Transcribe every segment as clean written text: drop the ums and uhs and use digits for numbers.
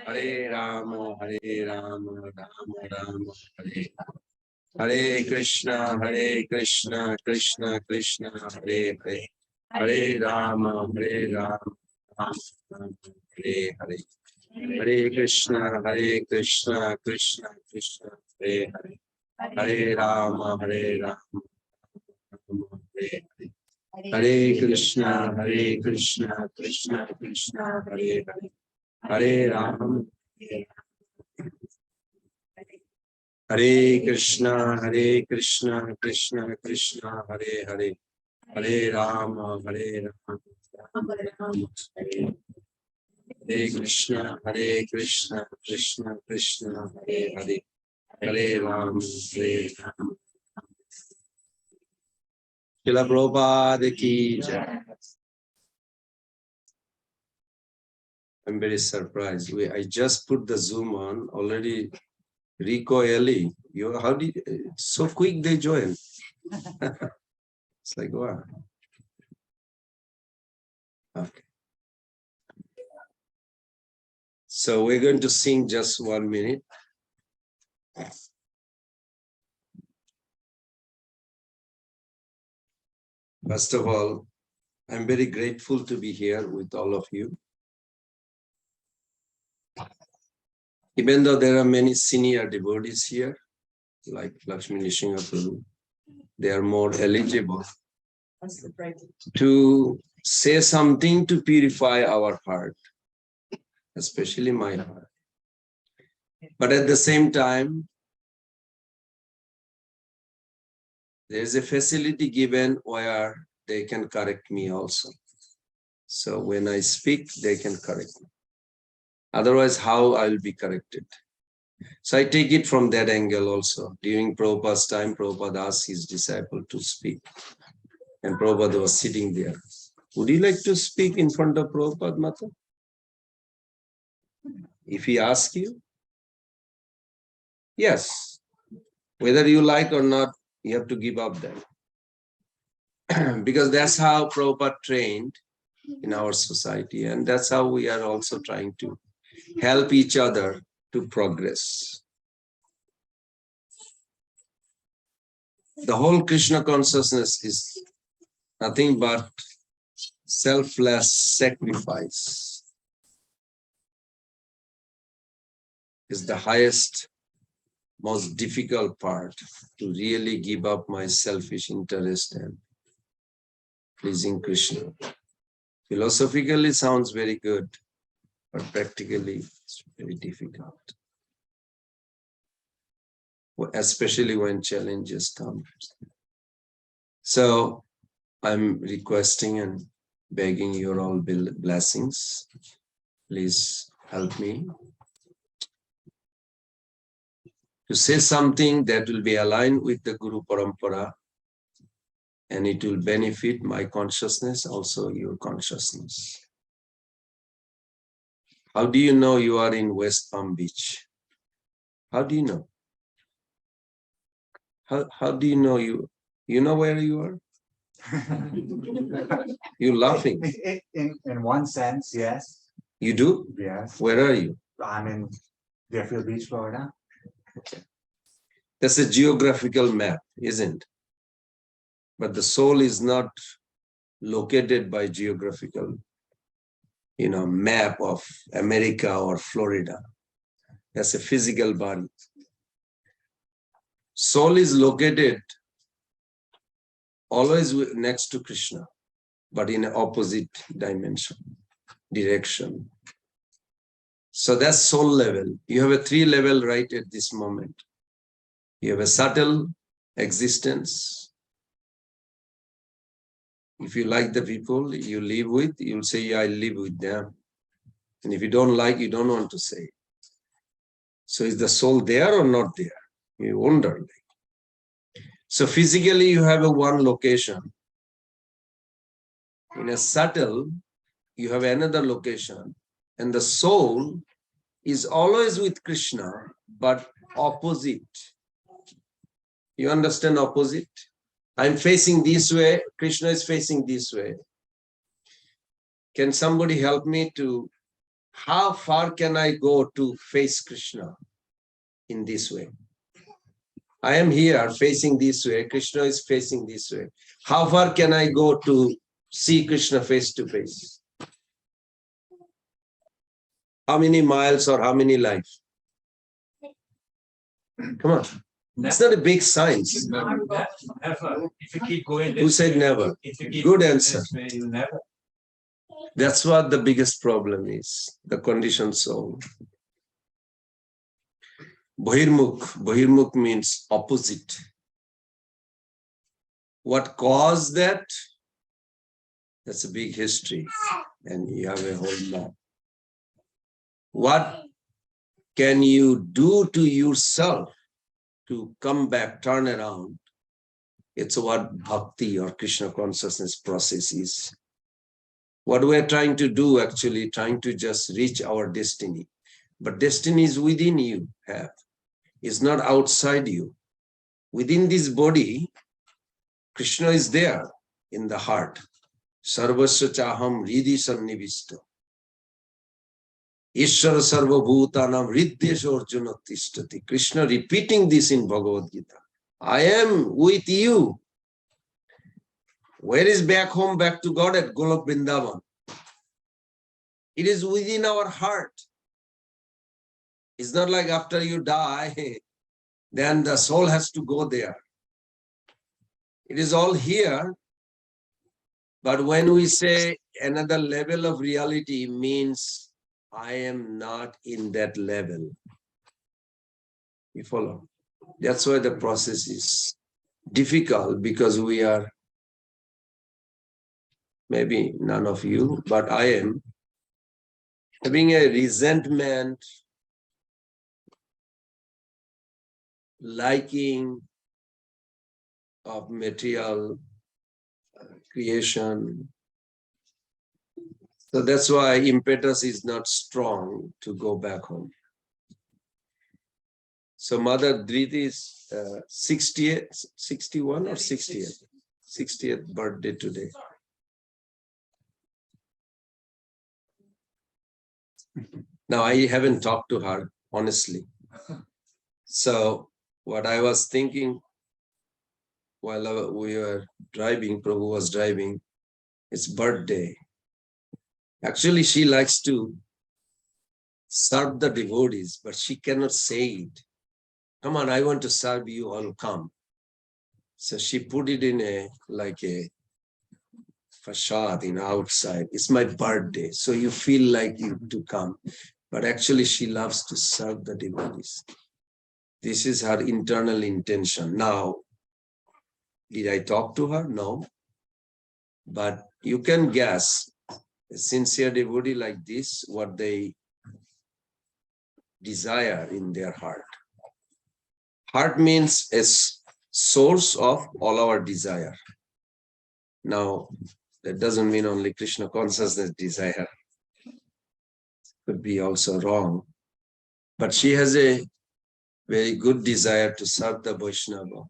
Hare Rama, Hare Rama, Rama Rama, Hare Hare Krishna, Krishna Krishna, Hare Hare. Hare Rama, Rama Rama, Hare Hare. Hare Krishna, Krishna Krishna, Hare Hare. Hare Rama, Rama Rama, Hare Hare. Hare Krishna, Krishna Krishna, Hare Hare. Hare Rama, Hare Krishna, Krishna Krishna, Hare Hare. Hare Rama, Rama Rama, Hare Krishna, Krishna Krishna, Hare Hare. Hare Rama, Rama. Srila Prabhupada ki jai. I'm very surprised. I just put the Zoom on already. Rico, Ellie, how did so quick they join? It's like wow. Okay. So we're going to sing just 1 minute. First of all, I'm very grateful to be here with all of you. Even though there are many senior devotees here, like Lakshmi Nishinga Prabhu, they are more eligible to say something to purify our heart, especially my heart. But at the same time, there is a facility given where they can correct me also. So when I speak, they can correct me. Otherwise, how I will be corrected? So I take it from that angle also. During Prabhupada's time, Prabhupada asked his disciple to speak. And Prabhupada was sitting there. Would you like to speak in front of Prabhupada, Mata? If he asks you, yes. Whether you like or not, you have to give up that. Because that's how Prabhupada trained in our society. And that's how we are also trying to help each other to progress. The whole Krishna consciousness is nothing but selfless sacrifice. Is the highest, most difficult part, to really give up my selfish interest and pleasing Krishna. Philosophically sounds very good, but practically it's very difficult. Especially when challenges come. So I'm requesting and begging your all blessings. Please help me to say something that will be aligned with the Guru Parampara, and it will benefit my consciousness, also your consciousness. How do you know you are in West Palm Beach? How do you know? How do you know you know where you are? You're laughing. In one sense, yes. You do? Yes. Where are you? I'm in Deerfield Beach, Florida. That's a geographical map, isn't it? But the soul is not located by geographical, map of America or Florida. That's a physical body. Soul is located always next to Krishna, but in an opposite dimension, direction. So that's soul level. You have a 3 level right at this moment. You have a subtle existence. If you like the people you live with, you'll say, yeah, I live with them. And if you don't like, you don't want to say. So is the soul there or not there? You wonder. So physically, you have a one location. In a subtle, you have another location. And the soul is always with Krishna, but opposite. You understand opposite? I'm facing this way, Krishna is facing this way. Can somebody help me to How far can I go to face Krishna in this way? I am here facing this way. Krishna is facing this way. How far can I go to see Krishna face to face? How many miles or how many lives? Come on. It's not a big science. Never. If you keep going, Who said never? Good answer. Never. That's what the biggest problem is, the conditioned soul. Bahirmukh means opposite. What caused that? That's a big history, and you have a whole map. What can you do to yourself to come back, turn around? It's what bhakti or Krishna consciousness process is. What we're trying to do, actually, trying to just reach our destiny. But destiny is within you, it's not outside you. Within this body, Krishna is there in the heart. Sarvasya chaham hridi sannivishta. Ishvara sarva bhutanam hriddesha arjuna tishtati. Krishna repeating this in Bhagavad Gita. I am with you. Where is back home, back to God? At Golok Vrindavan. It is within our heart. It's not like after you die, then the soul has to go there. It is all here. But when we say another level of reality, means I am not in that level. You follow? That's why the process is difficult, because we are, maybe none of you, but I am having a resentment, liking of material creation. So that's why impetus is not strong to go back home. So Mother Dhriti is 61 or 60th? 60th birthday today. Now, I haven't talked to her, honestly. So what I was thinking while we were driving, Prabhu was driving, it's birthday. Actually, she likes to serve the devotees, but she cannot say it. Come on, I want to serve you, all come. So she put it in like a facade in outside. It's my birthday, so you feel like you to come. But actually, she loves to serve the devotees. This is her internal intention. Now, did I talk to her? No. But you can guess, a sincere devotee like this, what they desire in their heart. Heart means a source of all our desire. Now, that doesn't mean only Krishna consciousness desire. Could be also wrong. But she has a very good desire to serve the Vaishnava.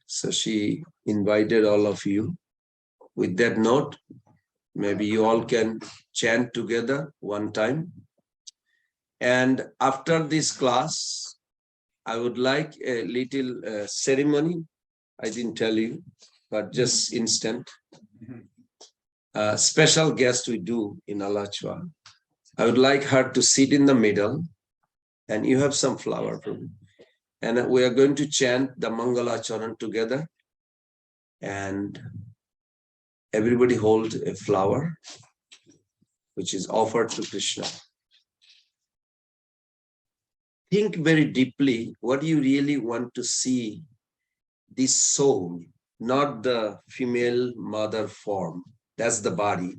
So she invited all of you. With that note, maybe you all can chant together one time. And after this class, I would like a little ceremony. I didn't tell you, but just instant. Special guest we do in Alachua. I would like her to sit in the middle, and you have some flower from. And we are going to chant the Mangala Charan together. And everybody hold a flower, which is offered to Krishna. Think very deeply what you really want to see this soul, not the female mother form. That's the body.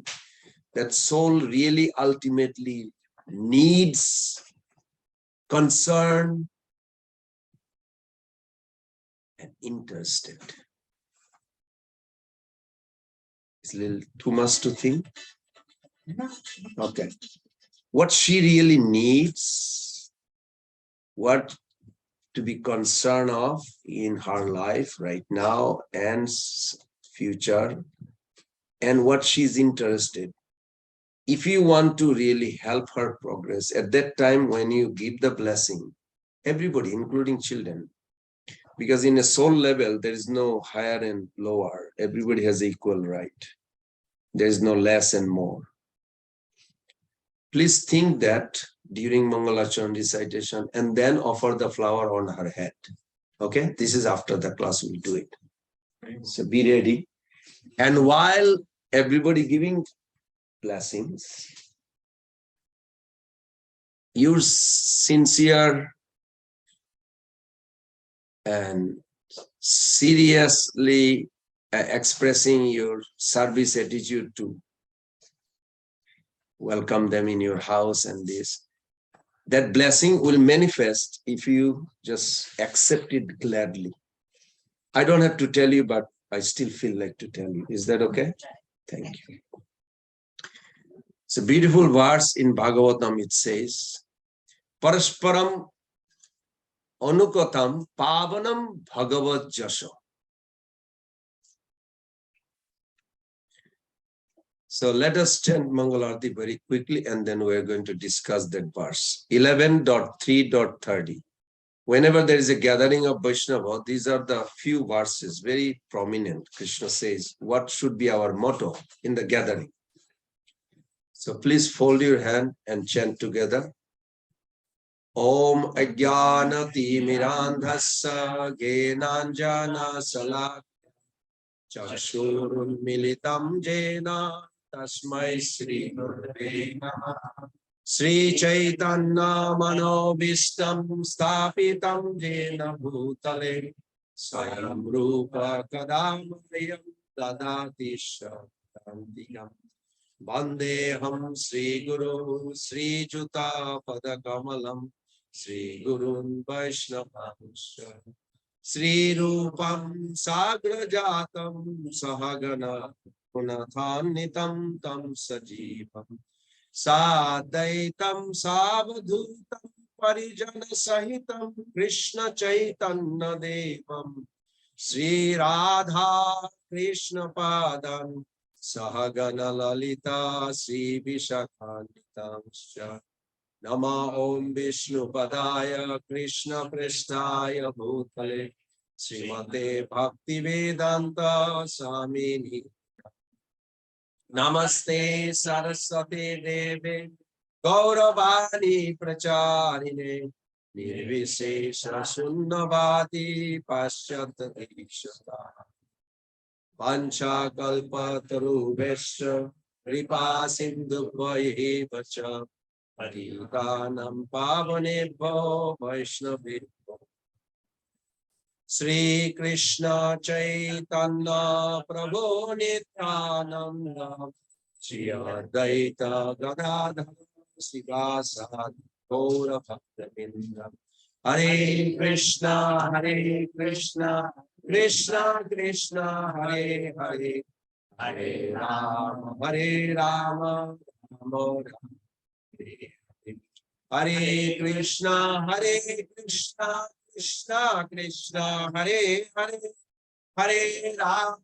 That soul really ultimately needs concern and interested. It's a little too much to think. Okay. What she really needs, what to be concerned of in her life right now and future, and what she's interested. if you want to really help her progress, at that time when you give the blessing, everybody, including children, because in a soul level, there is no higher and lower. Everybody has equal right. There is no less and more. Please think that during Mangalacharna recitation and then offer the flower on her head. Okay, this is after the class, we'll do it. So be ready. And while everybody giving blessings, your sincere and seriously expressing your service attitude to welcome them in your house and this, that blessing will manifest if you just accept it gladly. I don't have to tell you, but I still feel like to tell you. Is that okay? Thank you. It's a beautiful verse in Bhagavatam. It says, Parasparam anukatam pavanam bhagavad jasha. So let us chant Mangalarti very quickly and then we are going to discuss that verse. 11.3.30. Whenever there is a gathering of Vaishnava, these are the few verses, very prominent. Krishna says, what should be our motto in the gathering? So please fold your hand and chant together. Om Ajnanati Mirandhassa Genanjana Salak Chakshurun Militam Jena Tasmai Sri Gurave Namaha. Sri Chaitanya Manobishtam Sthapitam Jena Bhutale Swayam Rupa Kadamayam Dadati Shantikam Vandeham Sri Guru Sri Juta Padakamalam Sri Gurun Vaishnavamsha Sri Rupam Sagrajatam Sahagana Punathan Tam Sajivam Sadaitam Savadhutam Parijana Sahitam Krishna Chaitanya Devam Sri Radha Krishna Padam Sahagana Lalita Sri Vishakanitamscha Nama Om Vishnu Padaya Krishna Prestaya Bhutale Srimate Bhakti Vedanta Samini Namaste Saraswati Deve Gauravani Pracharine Nirvishesha Sunnavati Paschata Dikshata Pancha Kalpa Tarubhesha Kripa Sindhu Vacha Paritanam Pavanebho Vaishnavibho Sri Krishna Chaitanya Prabhu Nityananda Sri Advaita Gadadhara Sivasad Gaura Bhaktavinda Hare Krishna Krishna Krishna Hare Hare Hare Rama Rama Rama Hare Krishna Krishna Krishna Hare Hare Hare Rama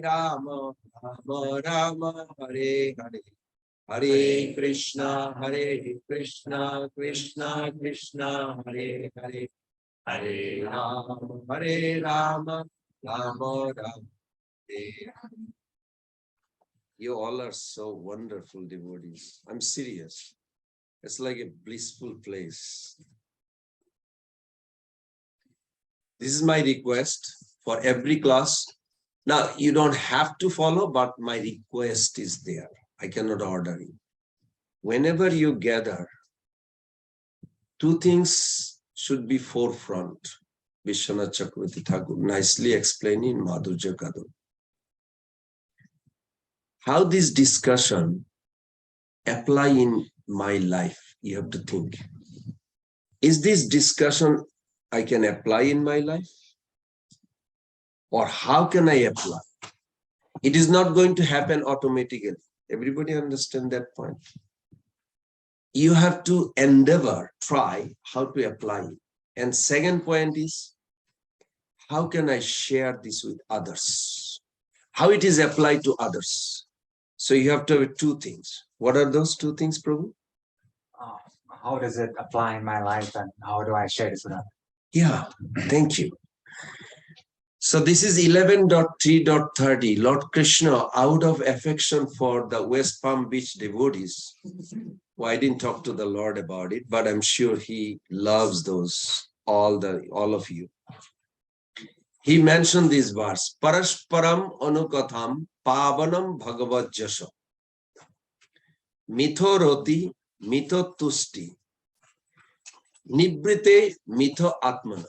Rama Rama Hare Hare Hare Krishna Krishna Krishna Hare Hare Hare Rama Rama Rama Hare Hare. You all are so wonderful devotees. I'm serious. It's like a blissful place. This is my request for every class. Now, you don't have to follow, but my request is there. I cannot order you. Whenever you gather, two things should be forefront. Vishwanath Chakravarti Thakur nicely explained in Madhurya Kadam. How this discussion apply in my life, you have to think. Is this discussion I can apply in my life? Or how can I apply? It is not going to happen automatically. Everybody understand that point? You have to endeavor, try how to apply it. And second point is, how can I share this with others? How it is applied to others? So you have to have two things. What are those two things, Prabhu? uh, how does it apply in my life and how do I share this with others? Yeah, thank you. So this is 11.3.30. Lord Krishna, out of affection for the West Palm Beach devotees, well, I didn't talk to the Lord about it, but I'm sure he loves those, all of you. He mentioned this verse, Parashparam Anukatham Pavanam Bhagavad Jasha. Mitho Roti, Mitho Tusti, Nibrite Mitho Atmana.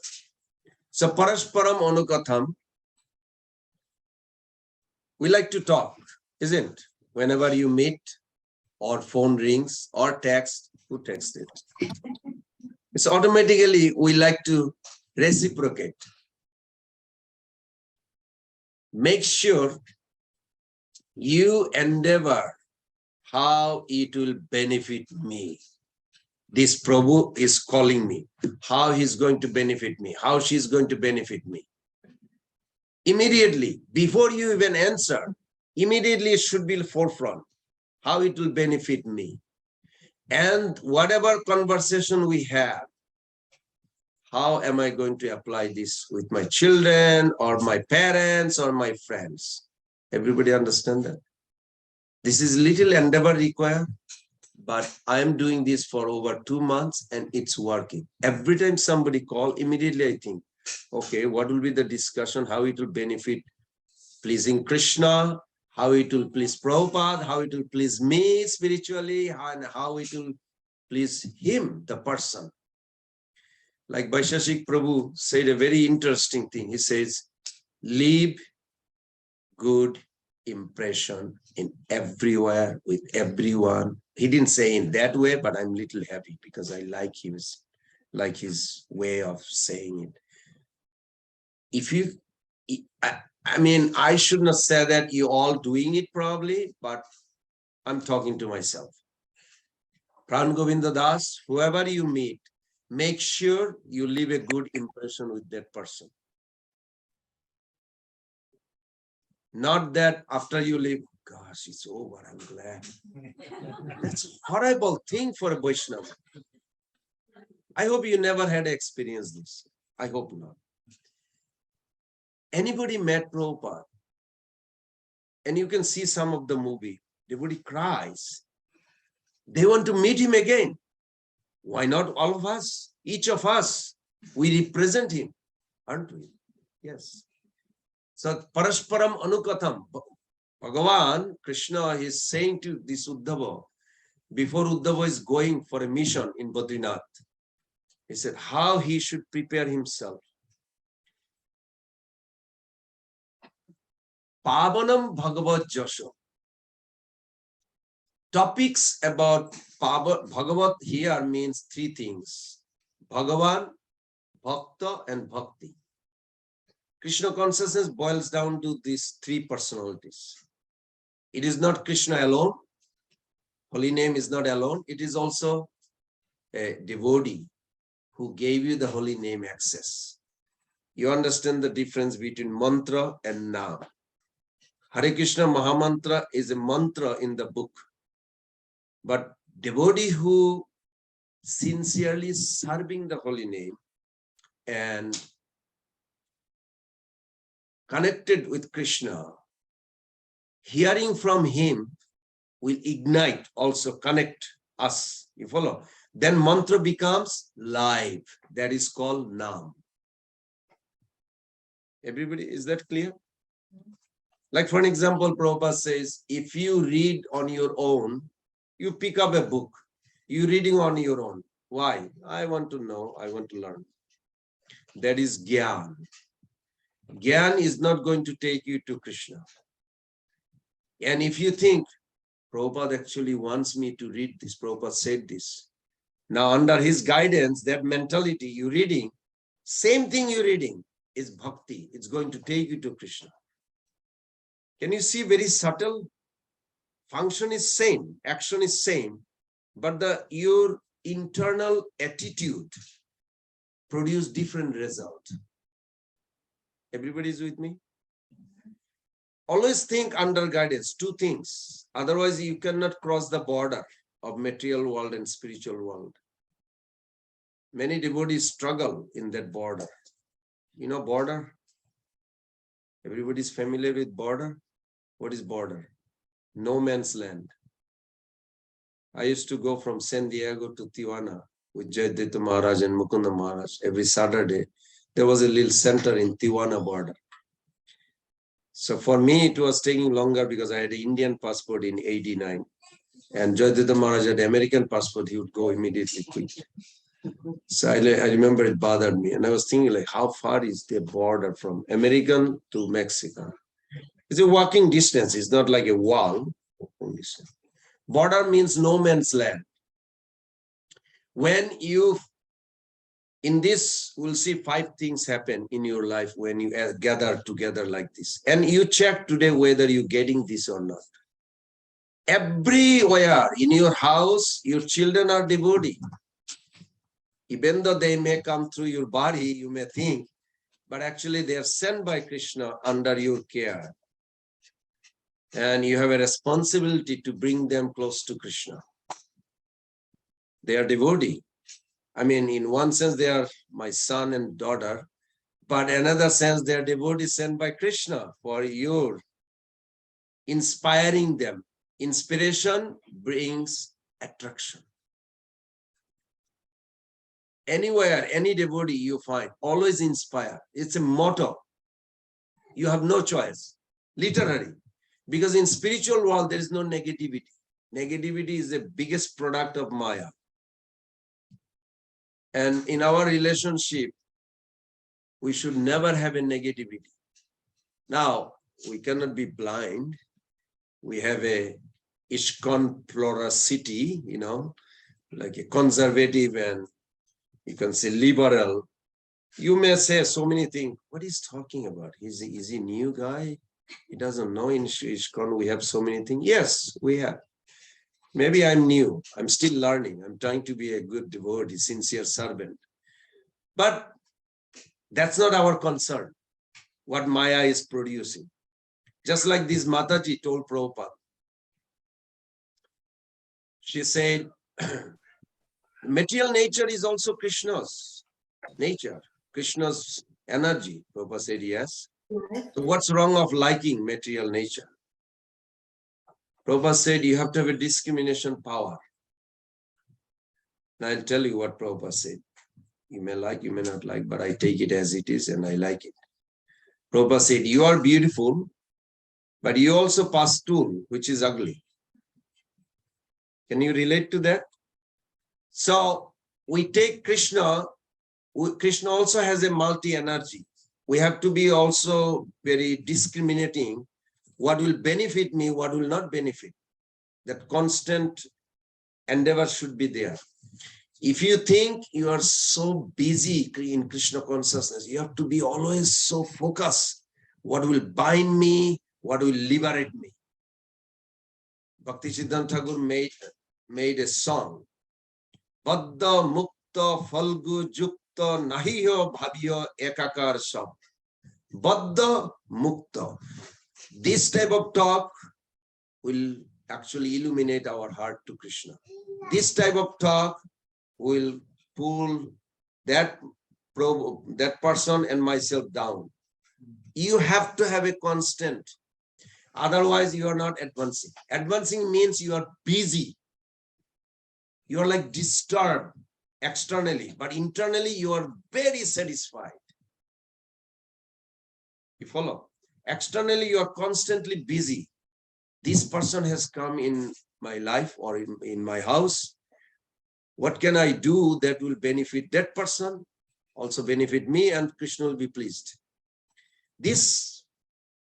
So Parashparam Anukatham, we like to talk, isn't it? Whenever you meet, or phone rings, or text, who texted? It's automatically, we like to reciprocate. Make sure you endeavor how it will benefit me. This Prabhu is calling me, how he's going to benefit me, how she's going to benefit me. Immediately, before you even answer, immediately it should be forefront, how it will benefit me. And whatever conversation we have, how am I going to apply this with my children or my parents or my friends? Everybody understand that? This is little endeavor required, but I am doing this for over 2 months and it's working. Every time somebody call, immediately I think, okay, what will be the discussion, how it will benefit pleasing Krishna, how it will please Prabhupada, how it will please me spiritually, and how it will please him, the person. Like Vaishashik Prabhu said a very interesting thing. He says, leave good impression in everywhere with everyone. He didn't say in that way, but I'm little happy because I like his way of saying it. If you, I mean, I should not say that you all doing it probably, but I'm talking to myself. Pran Govinda Das, whoever you meet, make sure you leave a good impression with that person. Not that after you leave, gosh, it's over, I'm glad. That's a horrible thing for a Vaishnava. I hope you never had experienced this. I hope not. Anybody met Prabhupada? And you can see some of the movie. Everybody cries. They want to meet him again. Why not all of us? Each of us, we represent him, aren't we? Yes. So, Parashparam Anukatham. Bhagavan, Krishna is saying to this Uddhava, before Uddhava is going for a mission in Badrinath, he said how he should prepare himself. Pavanam Bhagavad Jasha. Topics about Bhagavat here means three things. Bhagavan, Bhakta, and Bhakti. Krishna consciousness boils down to these three personalities. It is not Krishna alone. Holy name is not alone. It is also a devotee who gave you the holy name access. You understand the difference between mantra and naam. Hare Krishna Mahamantra is a mantra in the book. But devotee who sincerely serving the holy name and connected with Krishna, hearing from him will ignite, also connect us. You follow? Then mantra becomes live. That is called Naam. Everybody, is that clear? Like for an example, Prabhupada says, if you read on your own, you pick up a book, you're reading on your own. Why? I want to know, I want to learn. That is Gyan. Gyan is not going to take you to Krishna. And if you think, Prabhupada actually wants me to read this, Prabhupada said this. Now under his guidance, that mentality you're reading, same thing you're reading is bhakti. It's going to take you to Krishna. Can you see very subtle? Function is same, action is same, but your internal attitude produce different result. Everybody is with me? Always think under guidance, two things. Otherwise, you cannot cross the border of material world and spiritual world. Many devotees struggle in that border. You know border? Everybody's familiar with border. What is border? No man's land. I used to go from San Diego to Tijuana with Jayadvaita Maharaj and Mukunda Maharaj every Saturday. There was a little center in Tijuana border. So for me, it was taking longer because I had an Indian passport in 89. And Jayadvaita Maharaj had American passport, he would go immediately quick. So I remember it bothered me. And I was thinking, like, how far is the border from American to Mexico? It's a walking distance. It's not like a wall. Border means no man's land. When you, in this, we'll see 5 things happen in your life when you gather together like this. And you check today whether you're getting this or not. Everywhere in your house, your children are devotee. Even though they may come through your body, you may think, but actually they are sent by Krishna under your care. And you have a responsibility to bring them close to Krishna. They are devotee. I mean, in one sense, they are my son and daughter, but in another sense, they are devotees sent by Krishna for your inspiring them. Inspiration brings attraction. Anywhere, any devotee you find, always inspire. It's a motto. You have no choice, literally. Because in spiritual world, there is no negativity. Negativity is the biggest product of Maya. And in our relationship, we should never have a negativity. Now, we cannot be blind. We have a ISKCON plurality, you know, like a conservative and you can say liberal. You may say so many things. What is talking about? Is he new guy? He doesn't know in ISKCON we have so many things. Yes, we have. Maybe I'm new. I'm still learning. I'm trying to be a good devotee, sincere servant. But that's not our concern, what Maya is producing. Just like this Mataji told Prabhupada. She said, material nature is also Krishna's nature, Krishna's energy. Prabhupada said, yes. So what's wrong of liking material nature? Prabhupada said, you have to have a discrimination power. Now I'll tell you what Prabhupada said. You may like, you may not like, but I take it as it is and I like it. Prabhupada said, you are beautiful, but you also pass tool, which is ugly. Can you relate to that? So we take Krishna. Krishna also has a multi-energy. We have to be also very discriminating. What will benefit me, what will not benefit. That constant endeavor should be there. If you think you are so busy in Krishna consciousness, you have to be always so focused. What will bind me, what will liberate me. Bhakti Siddhanta Thakur made a song. Baddha mukta falgu jukta nahiyo bhaviyo ekakar sab. Baddha mukta. This type of talk will actually illuminate our heart to Krishna. This type of talk will pull that person and myself down. You have to have a constant. Otherwise, you are not advancing. Advancing means you are busy. You are like disturbed externally, but internally you are very satisfied. You follow? Externally, you are constantly busy. This person has come in my life or in my house. What can I do that will benefit that person, also benefit me, and Krishna will be pleased? This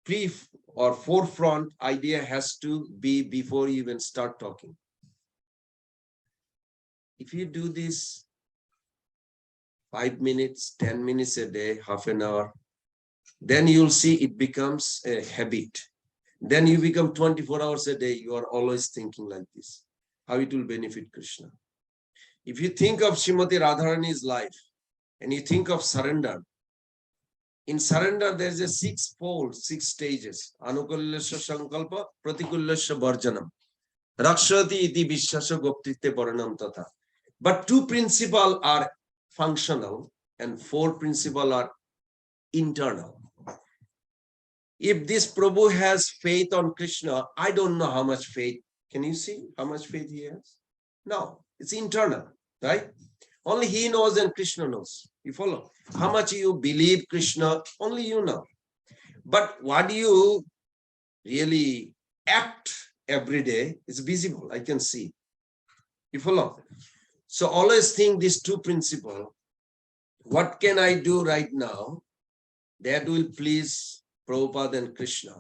brief or forefront idea has to be before you even start talking. If you do this 5 minutes, 10 minutes a day, half an hour, then you'll see it becomes a habit. Then you become 24 hours a day, you are always thinking like this, how it will benefit Krishna. If you think of Srimati Radharani's life and you think of surrender, in surrender there is a 6 stages. Anukulyasya Sankalpa, Pratikulyasya Bharjanam. Rakshati iti vishwasya goptitte paranam tatha. But two principles are functional and four principles are internal. If this Prabhu has faith on Krishna, I don't know how much faith. Can you see how much faith he has? No, it's internal, right? Only he knows and Krishna knows. You follow? How much you believe Krishna, only you know. But what you really act every day is visible. I can see. You follow? So always think these two principles. What can I do right now that will please Prabhupada and Krishna?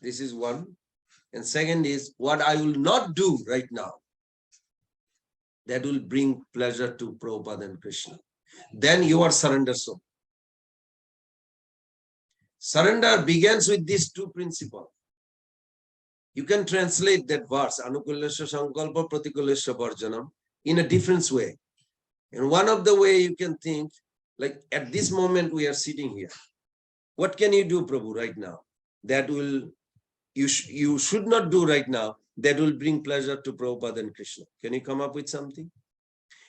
This is one. And second is what I will not do right now that will bring pleasure to Prabhupada and Krishna. Then you are surrender soul. Surrender begins with these two principles. You can translate that verse, Anukulasya Sankalpa Pratikulasya Varjanam, in a different way. And one of the way you can think, like at this moment we are sitting here. What can you do, Prabhu, right now? That will, you should not do right now, that will bring pleasure to Prabhupada and Krishna. Can you come up with something?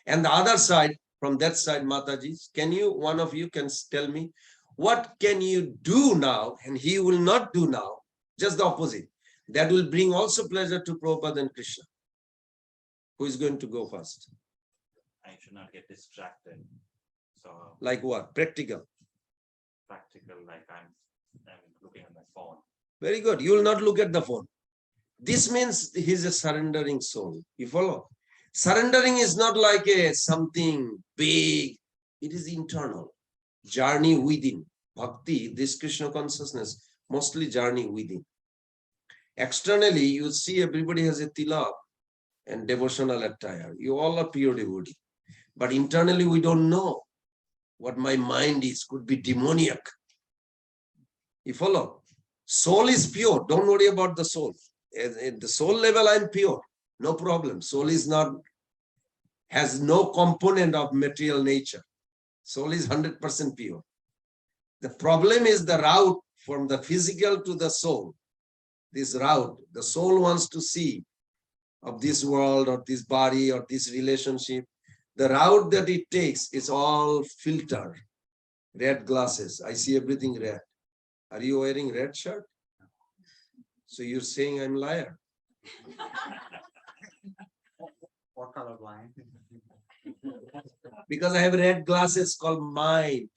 And the other side, from that side, Mataji, can you, one of you can tell me, what can you do now and he will not do now? Just the opposite. That will bring also pleasure to Prabhupada and Krishna. Who is going to go first? I should not get distracted. So Like what? Practical. practical, like I'm looking at my phone. Very good. You will not look at the phone. This means he's a surrendering soul. You follow? Surrendering is not like a something big. It is internal. Journey within. Bhakti, this Krishna consciousness, mostly journey within. Externally, you see everybody has a tilak and devotional attire. You all are pure devotee. But internally, we don't know what my mind is. Could be demoniac. You follow? Soul is pure. Don't worry about the soul. At the soul level, I'm pure. No problem. Soul is not, has no component of material nature. Soul is 100% pure. The problem is the route from the physical to the soul. This route, the soul wants to see of this world or this body or this relationship. The route that it takes is all filtered. Red glasses. I see everything red. Are you wearing red shirt? So you're saying I'm liar. What color blind? Because I have red glasses called mind,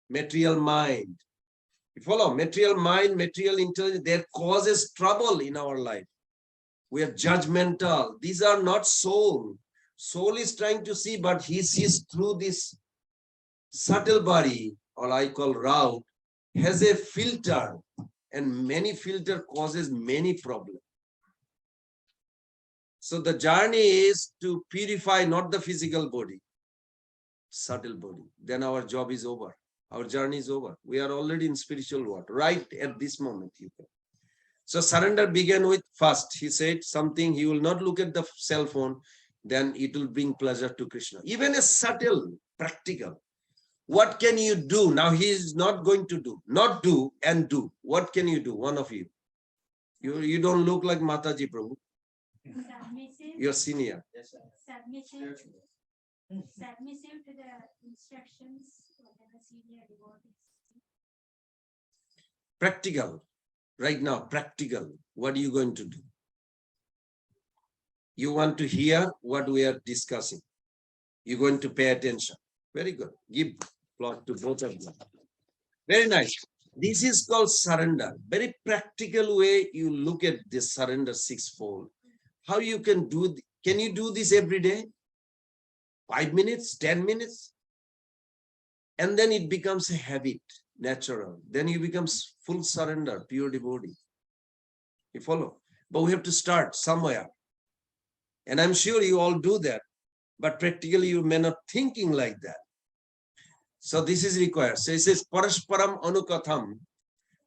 material mind. You follow? Material mind, material intelligence, that causes trouble in our life. We are judgmental. These are not soul. Soul is trying to see, but he sees through this subtle body, or I call route, has a filter, and many filter causes many problems. So the journey is to purify not the physical body, subtle body. Then our job is over. Our journey is over. We are already in spiritual world, right at this moment. You can. So surrender began with first. He said something, he will not look at the cell phone, then it will bring pleasure to Krishna. Even a subtle, practical. What can you do? Now he is not going to do, not do and do. What can you do? One of you. You don't look like Mataji Prabhu. Submissive, You're senior. submissive to the instructions of the senior devotees. Practical. Right now, practical. What are you going to do? You want to hear what we are discussing. You're going to pay attention. Very good. Give plot to both of them. Very nice. This is called surrender. Very practical way you look at this surrender sixfold. How you can do, can you do this every day? 5 minutes, 10 minutes? And then it becomes a habit, natural. Then you become full surrender, pure devotee. You follow? But we have to start somewhere. And I'm sure you all do that. But practically you may not thinking like that. So this is required. So it says Parasparam Anukatham.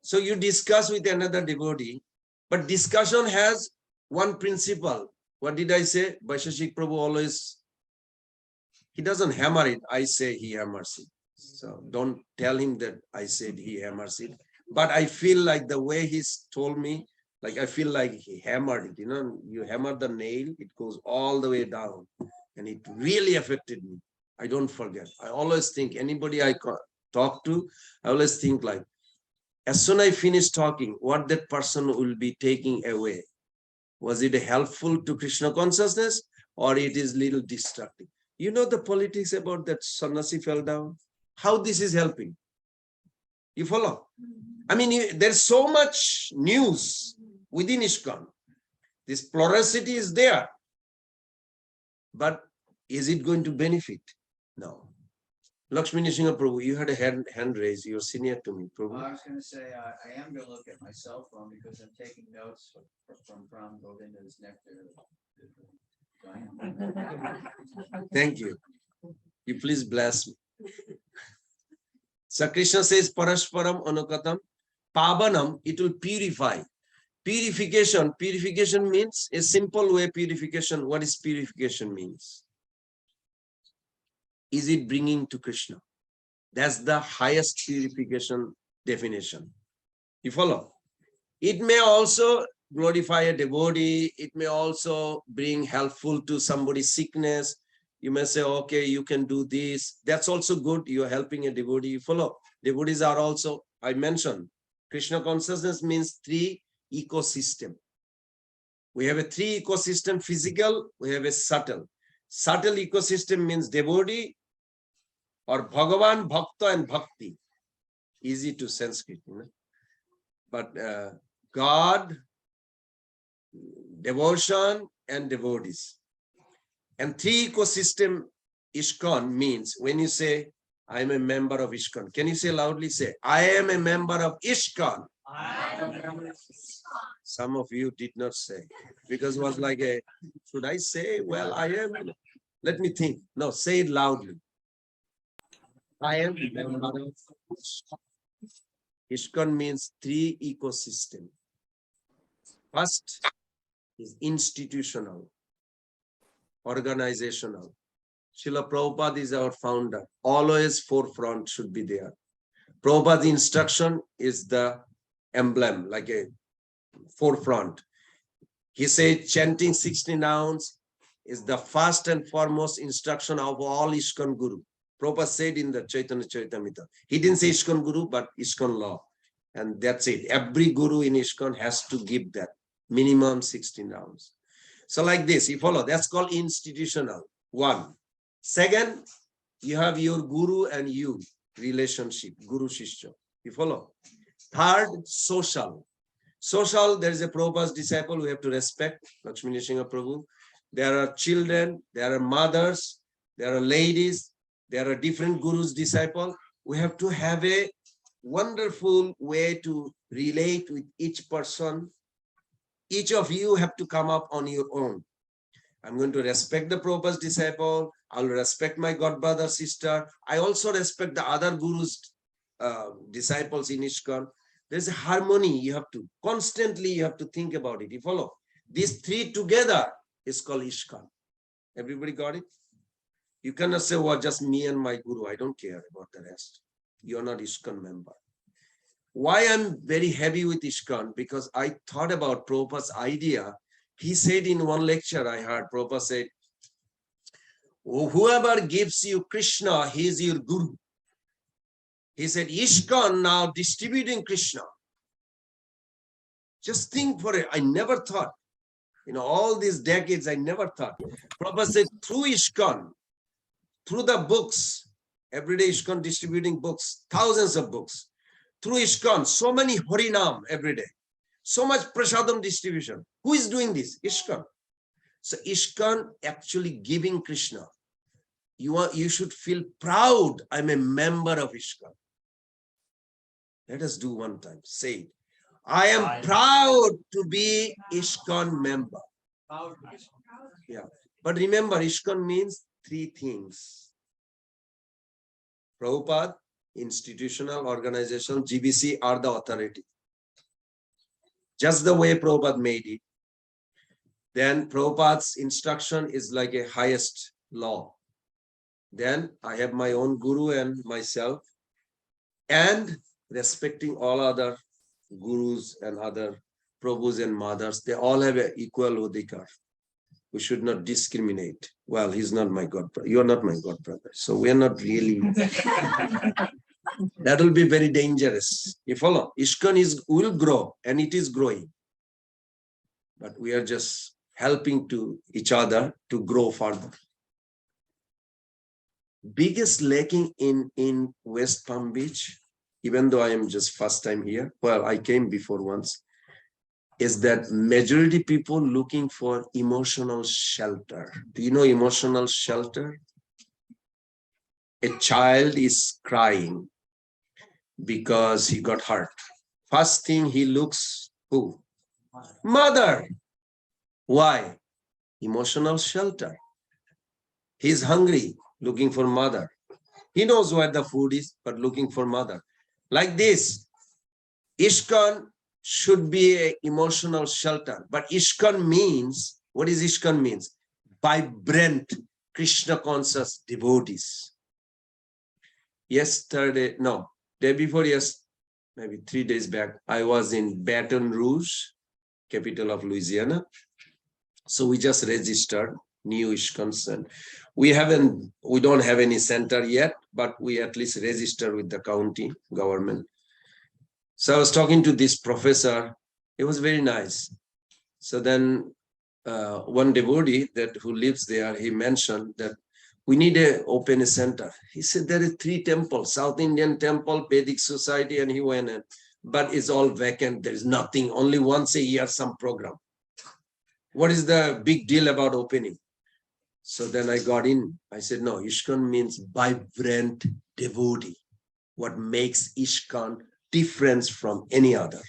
So you discuss with another devotee, but discussion has one principle. What did I say? Vaisheshik Prabhu always, he doesn't hammer it. I say he hammers it. So don't tell him that I said he hammers it. But I feel like the way he's told me, Like I feel like he hammered it, you hammer the nail, it goes all the way down. And it really affected me. I don't forget. I always think anybody I talk to, I always think like, as soon as I finish talking, what that person will be taking away. Was it helpful to Krishna consciousness or it is little destructive? You know the politics about that sannyasi fell down? How this is helping? You follow? I mean, there's so much news within ISKCON. This plurality is there. But is it going to benefit? No. Lakshmi Nishinga Prabhu, you had a hand raised. You're senior to me, Prabhu. I was gonna say, I am gonna look at my cell phone because I'm taking notes from Govinda's nectar. Thank you. You please bless me. So Krishna says, Parashparam Anukatam, Pavanam, it will purify. Purification. Purification means a simple way purification. What is purification means? Is it bringing to Krishna? That's the highest purification definition. You follow? It may also glorify a devotee. It may also bring helpful to somebody's sickness. You may say, okay, you can do this. That's also good. You're helping a devotee. You follow? Devotees are also, I mentioned, Krishna consciousness means three ecosystem. We have a three ecosystem, physical, we have a subtle. Subtle ecosystem means devotee or Bhagavan, Bhakta and Bhakti. Easy to Sanskrit, But God, devotion and devotees. And three ecosystem ISKCON means when you say, I am a member of ISKCON. Can you say loudly, say, I am a member of ISKCON. Some of you did not say, because it was like should I say, well, I am, let me think. No, say it loudly. I am a member of ISKCON. ISKCON means three ecosystem. First is institutional, organizational. Srila Prabhupada is our founder. Always forefront should be there. Prabhupada's instruction is the emblem, like a forefront. He said chanting 60 nouns is the first and foremost instruction of all ISKCON Guru. Prabhupada said in the Chaitanya Charitamrita. He didn't say ISKCON Guru, but ISKCON law. And that's it. Every Guru in ISKCON has to give that minimum 60 nouns. So like this, you follow. That's called institutional. One. Second, you have your Guru and you relationship, Guru Shishya. You follow? Third, social. Social, there is a Prabhupada's disciple we have to respect, Lakshmi Nishinga Prabhu. There are children, there are mothers, there are ladies, there are different Gurus' disciple. We have to have a wonderful way to relate with each person. Each of you have to come up on your own. I'm going to respect the Prabhupada's disciple. I'll respect my god brother, sister. I also respect the other Gurus' disciples in ISKCON. There's a harmony. You have to constantly, you have to think about it. You follow? These three together is called ISKCON. Everybody got it? You cannot say, well, just me and my Guru. I don't care about the rest. You're not ISKCON member. Why I'm very heavy with ISKCON? Because I thought about Prabhupada's idea. He said in one lecture I heard, Prabhupada said, whoever gives you Krishna, he is your Guru. He said, ISKCON now distributing Krishna. Just think for it. I never thought, all these decades, I never thought. Prabhupada said, through ISKCON, through the books, every day ISKCON distributing books, thousands of books. Through ISKCON, so many Harinam every day. So much prasadam distribution. Who is doing this? ISKCON. So ISKCON actually giving Krishna. You should feel proud. I'm a member of ISKCON. Let us do one time. Say it. I am proud to be ISKCON member. Yeah. But remember, ISKCON means three things. Prabhupada, institutional, organization, GBC are the authority. Just the way Prabhupada made it. Then Prabhupada's instruction is like a highest law. Then I have my own Guru and myself, and respecting all other Gurus and other Prabhus and mothers, they all have an equal odhikar. We should not discriminate. Well, he's not my God brother. You're not my God brother. So we are not really. That will be very dangerous. You follow? ISKCON will grow and it is growing. But we are just helping to each other to grow further. Biggest lacking in West Palm Beach, even though I am just first time here, well, I came before once, is that majority people looking for emotional shelter. Do you know emotional shelter? A child is crying because he got hurt. First thing he looks, who? Mother. Why? Emotional shelter. He's hungry, looking for mother. He knows where the food is, but looking for mother. Like this, ISKCON should be an emotional shelter. But ISKCON means, what is ISKCON means? Vibrant, Krishna conscious devotees. Yesterday, no, day before yes, maybe 3 days back, I was in Baton Rouge, capital of Louisiana. So we just registered new ISKCON center. We don't have any center yet, but we at least register with the county government. So I was talking to this professor. It was very nice. So then one devotee who lives there, he mentioned that we need to open a center. He said there are 3 temples, South Indian temple, Vedic society, and he went in, but it's all vacant. There's nothing, only once a year, some program. What is the big deal about opening? So then I got in. I said, no, ISKCON means vibrant devotee. What makes ISKCON different from any other?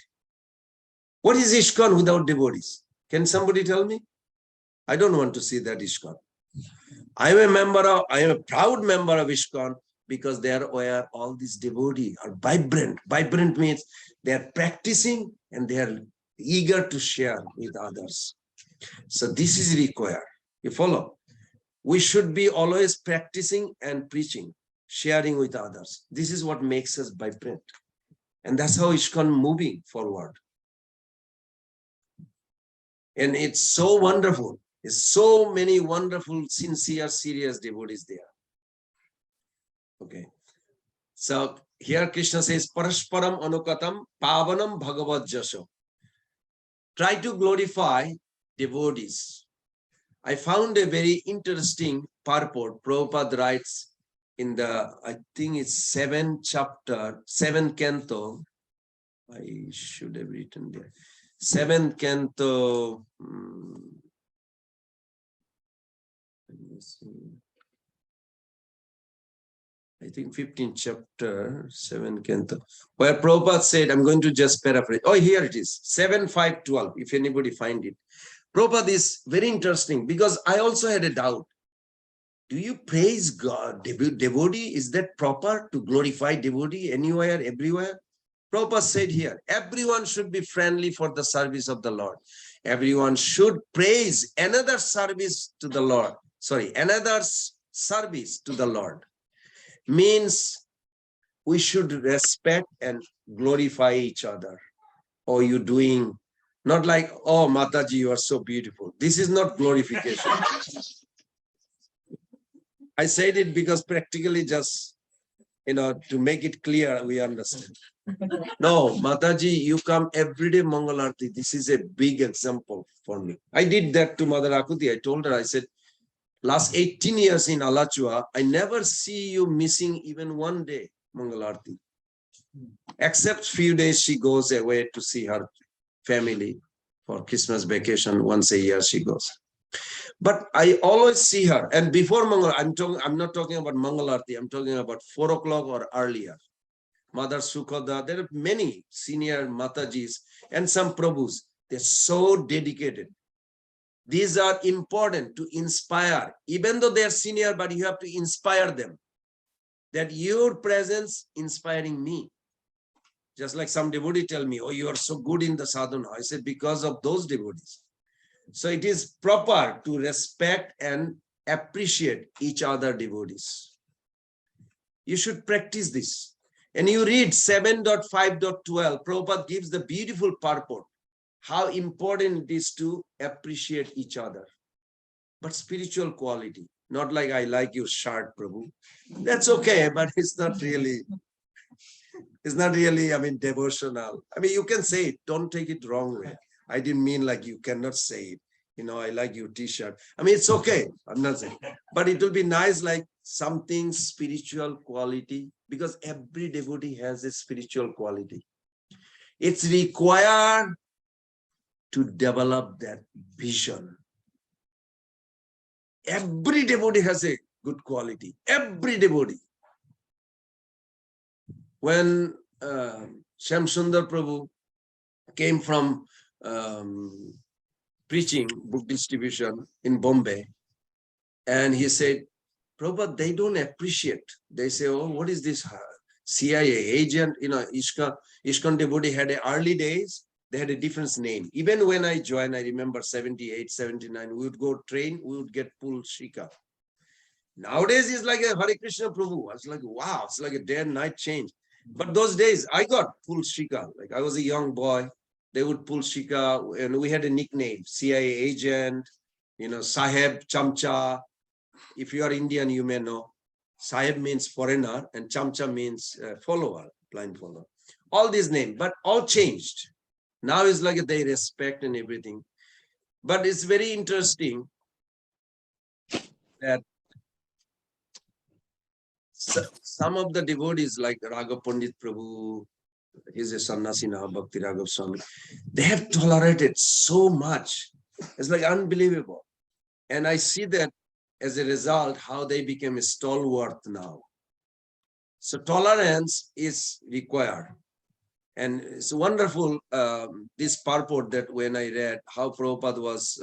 What is ISKCON without devotees? Can somebody tell me? I don't want to see that ISKCON. I am a proud member of ISKCON because they are where all these devotees are vibrant. Vibrant means they are practicing and they are eager to share with others. So this is required. You follow? We should be always practicing and preaching, sharing with others. This is what makes us vibrant. And that's how ISKCON moving forward. And it's so wonderful. There's so many wonderful, sincere, serious devotees there. Okay. So here Krishna says, Parasparam Anukatam Pavanam Bhagavad Jasho. Try to glorify devotees. I found a very interesting purport. Prabhupada writes in the, I think it's 7th chapter, 7th canto. I should have written there. 7th canto. Let me see. I think 15th chapter, 7th canto, where Prabhupada said, I'm going to just paraphrase. Oh, here it is, 7:5:12, if anybody find it. Prabhupada is very interesting because I also had a doubt. Do you praise God, devotee? Is that proper to glorify devotee anywhere, everywhere? Prabhupada said here, everyone should be friendly for the service of the Lord. Everyone should praise another service to the Lord. Sorry, another service to the Lord. Means we should respect and glorify each other. Or you doing, not like, oh, Mataji, you are so beautiful. This is not glorification. I said it because practically just, to make it clear, we understand. No, Mataji, you come every day Mangalarti. This is a big example for me. I did that to Mother Akuti. I told her, I said, last 18 years in Alachua, I never see you missing even one day Mangalarti. Except few days she goes away to see her family for Christmas vacation. Once a year she goes. But I always see her. And before Mangal, I'm not talking about Mangalarti. I'm talking about 4 o'clock or earlier. Mother Sukhoda, there are many senior Matajis and some Prabhus. They're so dedicated. These are important to inspire, even though they're senior, but you have to inspire them. That your presence inspiring me. Just like some devotee tell me, oh, you are so good in the sadhana. I said, because of those devotees. So it is proper to respect and appreciate each other devotees. You should practice this. And you read 7.5.12, Prabhupada gives the beautiful purport. how important it is to appreciate each other. But spiritual quality, not like I like your shirt, Prabhu. That's okay, but it's not really, I mean, devotional. I mean, you can say it, don't take it wrong way. I didn't mean like you cannot say it. You know, I like your t-shirt. I mean, it's okay. I'm not saying, but it will be nice, like something spiritual quality, because every devotee has a spiritual quality. It's required to develop that vision. Every devotee has a good quality. Every devotee. When Shyam Sundar Prabhu came from preaching book distribution in Bombay, and he said, Prabhupada, they don't appreciate. They say, oh, what is this CIA agent? You know, ISKCON devotee had a early days, they had a different name. Even when I joined, I remember 78, 79, we would go train, we would get pull shika. Nowadays, it's like a Hare Krishna Prabhu. I was like, wow, it's like a day and night change. But those days, I got pull shika. Like I was a young boy, they would pull shika, and we had a nickname, CIA agent, you know, Saheb, Chamcha. If you are Indian, you may know. Saheb means foreigner, and Chamcha means follower, blind follower. All these names, but all changed. Now it's like they respect and everything. But it's very interesting that some of the devotees like Raghav Pandit Prabhu, he's a sannyasi now, Bhakti Raghav Swami, they have tolerated so much. It's like unbelievable. And I see that as a result, how they became a stalwart now. So tolerance is required. And it's wonderful, this purport that when I read how Prabhupada was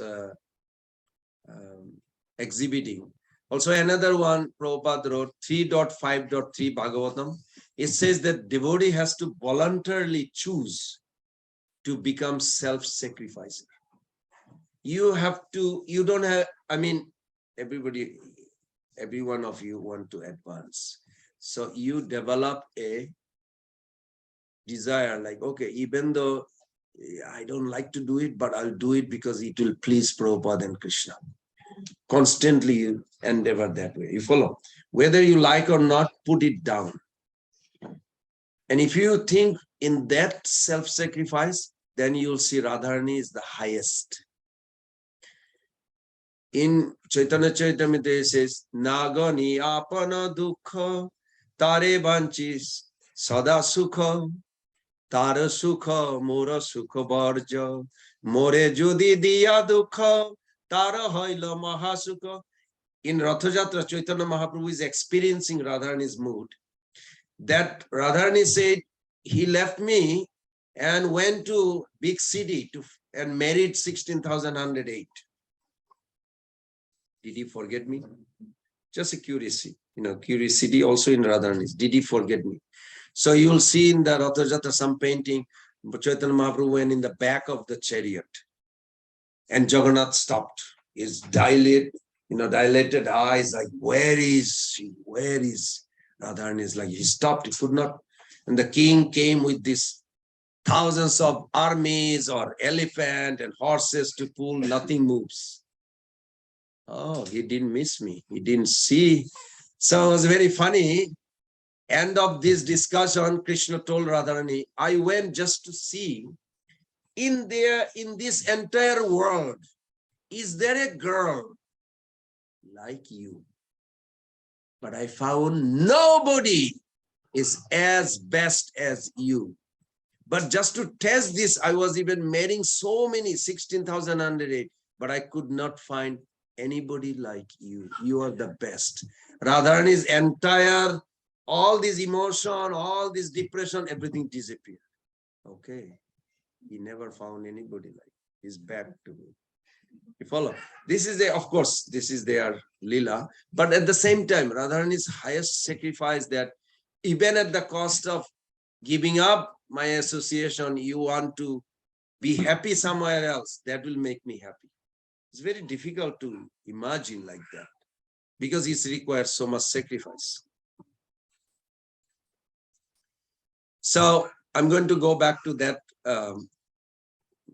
exhibiting. Also another one, Prabhupada wrote 3.5.3 Bhagavatam. It says that devotee has to voluntarily choose to become self-sacrificing. You have to, you don't have, I mean, everybody, every one of you want to advance. So you develop a desire like, okay, even though I don't like to do it, but I'll do it because it will please Prabhupada and Krishna. Constantly you endeavor that way. You follow? Whether you like or not, put it down. And if you think in that self-sacrifice, then you'll see Radharani is the highest. In Chaitanya Charitamrita it says, Nagani apana dukha tare banchis sada sukha tara sukha mora sukha barja more jodi diya dukha tara hoila mahasukha. In Rathajatra, Chaitanya Mahaprabhu is experiencing Radharani's mood. That Radharani said, he left me and went to big city and married 16,108. Did he forget me? Just a curiosity, you know, curiosity also in Radharani's. Did he forget me? So you'll see in the Rathajatra some painting, Chaitanya Mahaprabhu went in the back of the chariot and Jagannath stopped. His dilated eyes, like, where is she? Where is Radharani? Is like, he stopped, he could not. And the king came with these thousands of armies or elephant and horses to pull, nothing moves. Oh, he didn't miss me. He didn't see. So it was very funny. End of this discussion, Krishna told Radharani, I went just to see in this entire world, is there a girl like you? But I found nobody is as best as you. But just to test this, I was even marrying so many, 16,108, but I could not find anybody like you. You are the best. Radharani's entire, all this emotion, all this depression, everything disappeared. Okay. He never found anybody like, he's back to me. You follow? This is of course, this is their lila, but at the same time, Radharani's highest sacrifice that even at the cost of giving up my association, you want to be happy somewhere else, that will make me happy. It's very difficult to imagine like that because it requires so much sacrifice. So I'm going to go back to that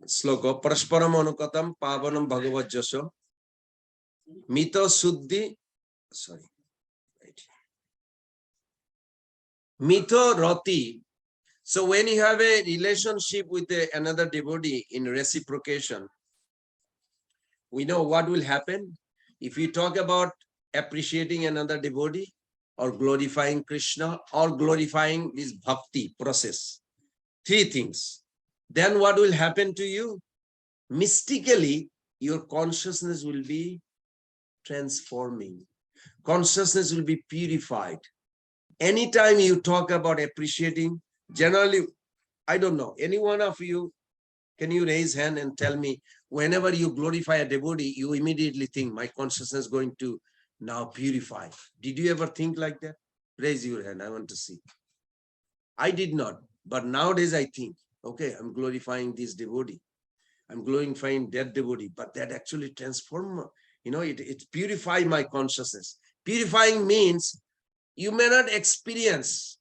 Sloko Parasparam Anukatam Pavanam Bhagavad Jaso Mito Suddhi. Sorry. Right. Mito Roti. So when you have a relationship with another devotee in reciprocation, we know what will happen. If we talk about appreciating another devotee or glorifying Krishna or glorifying this bhakti process, three things, then what will happen to you? Mystically, your consciousness will be transforming. Consciousness will be purified. Anytime you talk about appreciating, generally, I don't know, any one of you, can you raise hand and tell me, whenever you glorify a devotee, you immediately think my consciousness is going to now purify. Did you ever think like that? Raise your hand, I want to see. I did not, but nowadays I think, okay, I'm glorifying this devotee. I'm glorifying that devotee, but that actually transform, it purify my consciousness. Purifying means you may not experience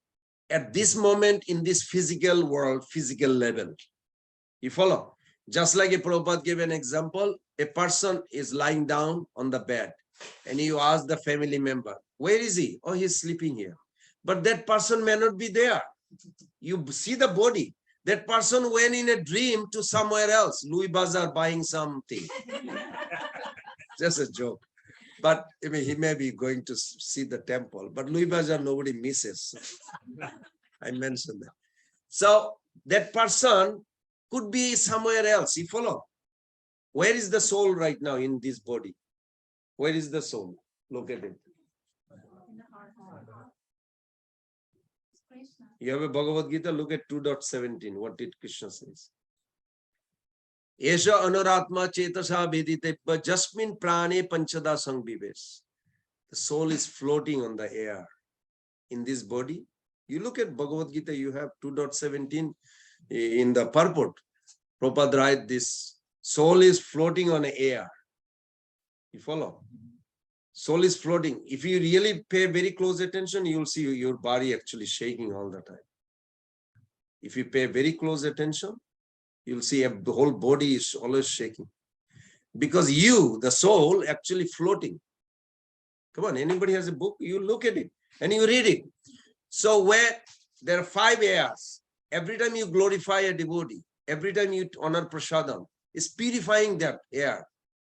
at this moment in this physical world, physical level. You follow? Just like a Prabhupada gave an example, a person is lying down on the bed and you ask the family member, where is he? Oh, he's sleeping here. But that person may not be there. You see the body. That person went in a dream to somewhere else, Louis Bazaar buying something. Just a joke. But I mean, he may be going to see the temple, but Louis Bazaar nobody misses. I mentioned that. So that person could be somewhere else. You follow? Where is the soul right now in this body? Where is the soul located? You have a Bhagavad Gita, look at 2.17. What did Krishna says? Esha anuratma chetasa vediteppa jasmin prane panchada sangvives. The soul is floating on the air in this body. You look at Bhagavad Gita, you have 2.17 in the purport. Prabhupada write this, soul is floating on the air. You follow? Soul is floating. If you really pay very close attention, you will see your body actually shaking all the time. If you pay very close attention, you'll see the whole body is always shaking. Because you, the soul, actually floating. Come on, anybody has a book, you look at it and you read it. So where there are 5 airs, every time you glorify a devotee, every time you honor prasadam, is purifying that air.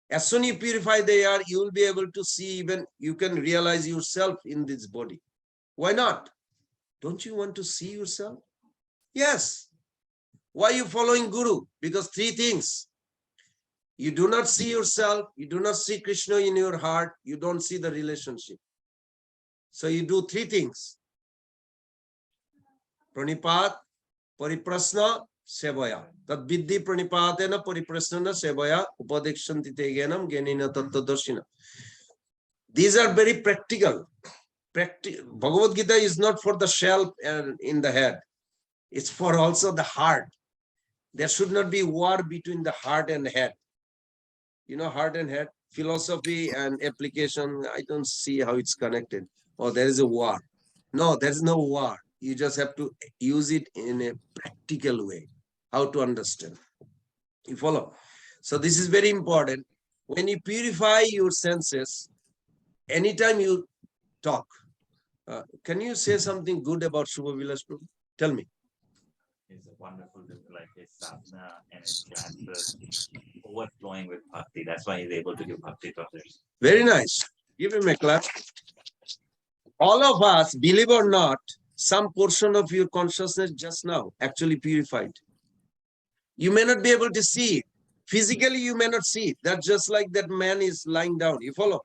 As soon as you purify the air, you will be able to see, even you can realize yourself in this body. Why not? Don't you want to see yourself? Yes. Why are you following Guru? Because 3 things. You do not see yourself, you do not see Krishna in your heart, you don't see the relationship. So you do 3 things. Pranipat, Pariprasna, Sevaya. Tad Viddhi Pranipatena Pariprasna Sevaya Upadekshanti Teganam Genina Tattadarshina. These are very practical. Bhagavad Gita is not for the shell and in the head. It's for also the heart. There should not be war between the heart and head. You know, heart and head, philosophy and application, I don't see how it's connected. Oh, there is a war. No, there's no war. You just have to use it in a practical way. How to understand. You follow? So this is very important. When you purify your senses, anytime you talk, can you say something good about Shubha Vilas Prabhu? Tell me. It's a wonderful, like his sadhana and his classes overflowing with bhakti. That's why he's able to give bhakti to others. Very nice. Give him a clap. All of us, believe or not, some portion of your consciousness just now actually purified. You may not be able to see it. Physically, you may not see it. That's just like that man is lying down. You follow?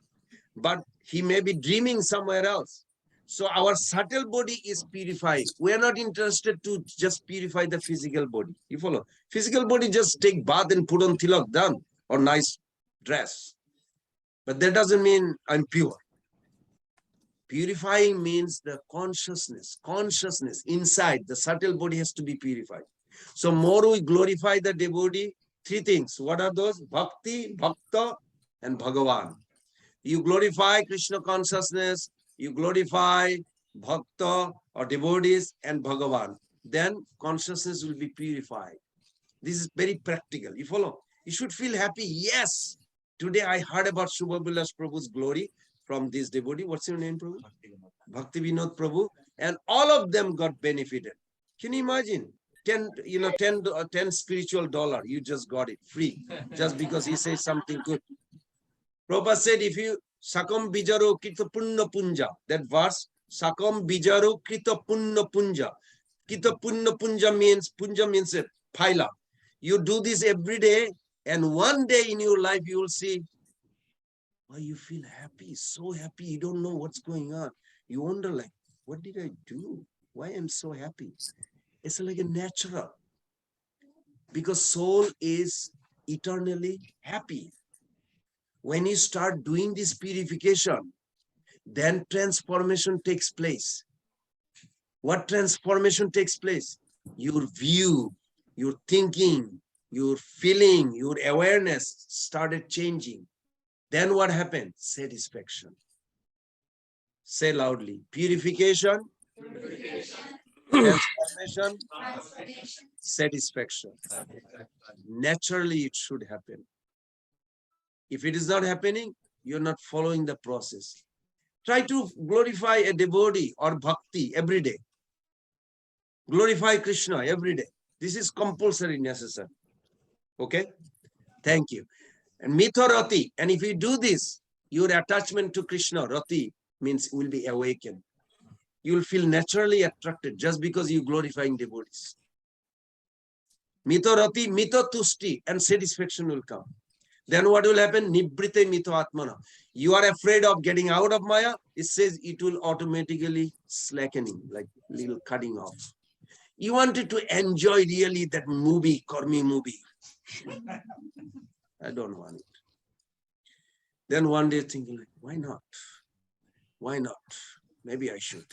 But he may be dreaming somewhere else. So our subtle body is purified. We are not interested to just purify the physical body. You follow? Physical body just take bath and put on tilak, done, or nice dress. But that doesn't mean I'm pure. Purifying means the consciousness inside the subtle body has to be purified. So more we glorify the devotee, 3 things. What are those? Bhakti, Bhakta, and Bhagavan. You glorify Krishna consciousness, you glorify Bhakta or devotees and Bhagavan. Then consciousness will be purified. This is very practical. You follow? You should feel happy. Yes. Today I heard about Subhabilas Prabhu's glory from this devotee. What's your name, Prabhu? Bhakti Vinod Prabhu. And all of them got benefited. Can you imagine? 10, 10 spiritual dollar. You just got it free. Just because he says something good. Prabhupada said, if you Sakam Bijaro Krita Punna Punja, that verse, Sakam Bijaro Krita Punna Punja. Krita Punna Punja means a pile. You do this every day, and one day in your life you will see, why you feel happy, so happy, you don't know what's going on. You wonder like, what did I do? Why I'm so happy? It's like a natural. Because soul is eternally happy. When you start doing this purification, then transformation takes place. What transformation takes place? Your view, your thinking, your feeling, your awareness started changing. Then what happened? Satisfaction. Say loudly. Purification, transformation, satisfaction. Naturally, it should happen. If it is not happening, you're not following the process. Try to glorify a devotee or bhakti every day. Glorify Krishna every day. This is compulsory necessary. Okay? Thank you. And Mitha Rati. And if you do this, your attachment to Krishna, Rati, means will be awakened. You will feel naturally attracted just because you glorifying devotees. Mitha Rati, Mitha Tusti, and satisfaction will come. Then what will happen? Nibrite Mitha Atmana. You are afraid of getting out of Maya. It says it will automatically slackening, like little cutting off. You wanted to enjoy really that movie, Karmi movie. I don't want it. Then one day thinking, like, why not? Why not? Maybe I should.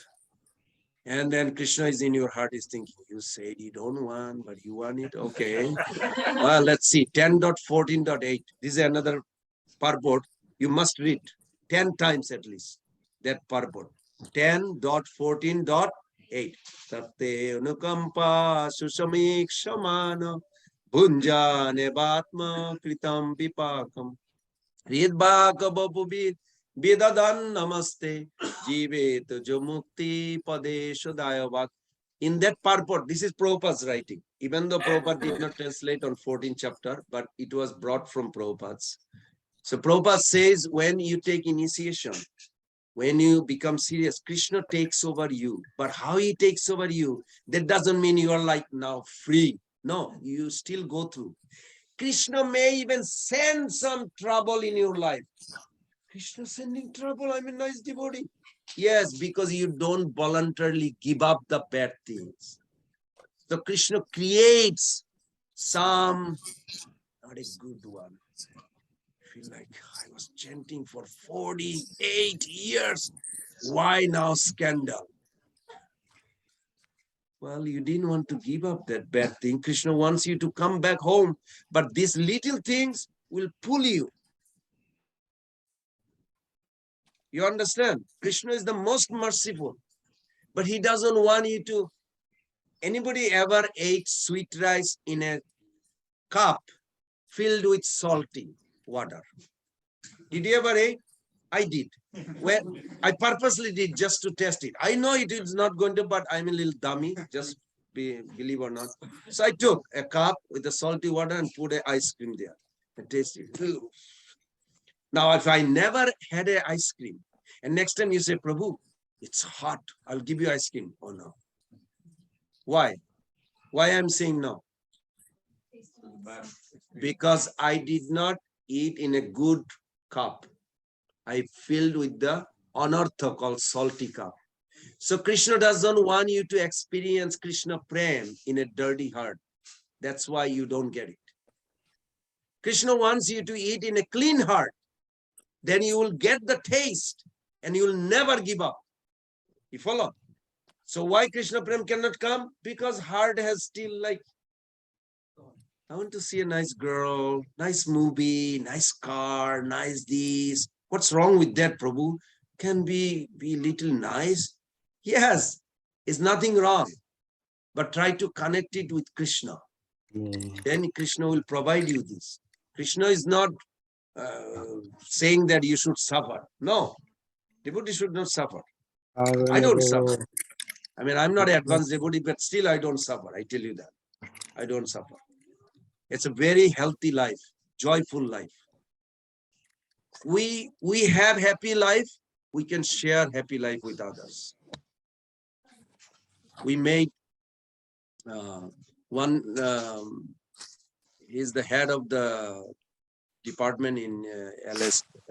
And then Krishna is in your heart is thinking, you said you don't want, but you want it. Okay. Well, let's see. 10.14.8. This is another purport. You must read 10 times at least that purport. 10.14.8. Tate anukampa susamik shamana bhunjane batma kritam vipakam ridbaka babubid Vedadan namaste jivet jomukti padesho dayavat. In that purport, this is Prabhupada's writing. Even though Prabhupada did not translate on 14th chapter, but it was brought from Prabhupada's. So Prabhupada says, when you take initiation, when you become serious, Krishna takes over you. But how he takes over you, that doesn't mean you are like now free. No, you still go through. Krishna may even send some trouble in your life. Krishna sending trouble, I'm a nice devotee. Yes, because you don't voluntarily give up the bad things. So Krishna creates some, not a good one. I feel like I was chanting for 48 years. Why now scandal? Well, you didn't want to give up that bad thing. Krishna wants you to come back home, but these little things will pull you. You understand? Krishna is the most merciful, but he doesn't want you to. Anybody ever ate sweet rice in a cup filled with salty water? Did you ever eat? I did. Well, I purposely did just to test it. I know it is not going to, but I'm a little dummy, just believe or not. So I took a cup with the salty water and put an ice cream there and tasted it. Now, if I never had an ice cream, and next time you say, Prabhu, it's hot, I'll give you ice cream. Oh no. Why? Why I'm saying no? Because I did not eat in a good cup. I filled with the anartha called salty cup. So Krishna doesn't want you to experience Krishna prem in a dirty heart. That's why you don't get it. Krishna wants you to eat in a clean heart. Then you will get the taste and you will never give up. You follow? So why Krishna prem cannot come? Because heart has still like, I want to see a nice girl, nice movie, nice car, nice this. What's wrong with that, Prabhu? Can be little nice? Yes, it's nothing wrong. But try to connect it with Krishna. then Krishna will provide you this. Krishna is not saying that you should suffer. No, devotee should not suffer. I don't suffer. I mean, I'm not an advanced devotee, but still I don't suffer. I tell you that. I don't suffer. It's a very healthy life, joyful life. We have happy life. We can share happy life with others. We made one. He's the head of the department in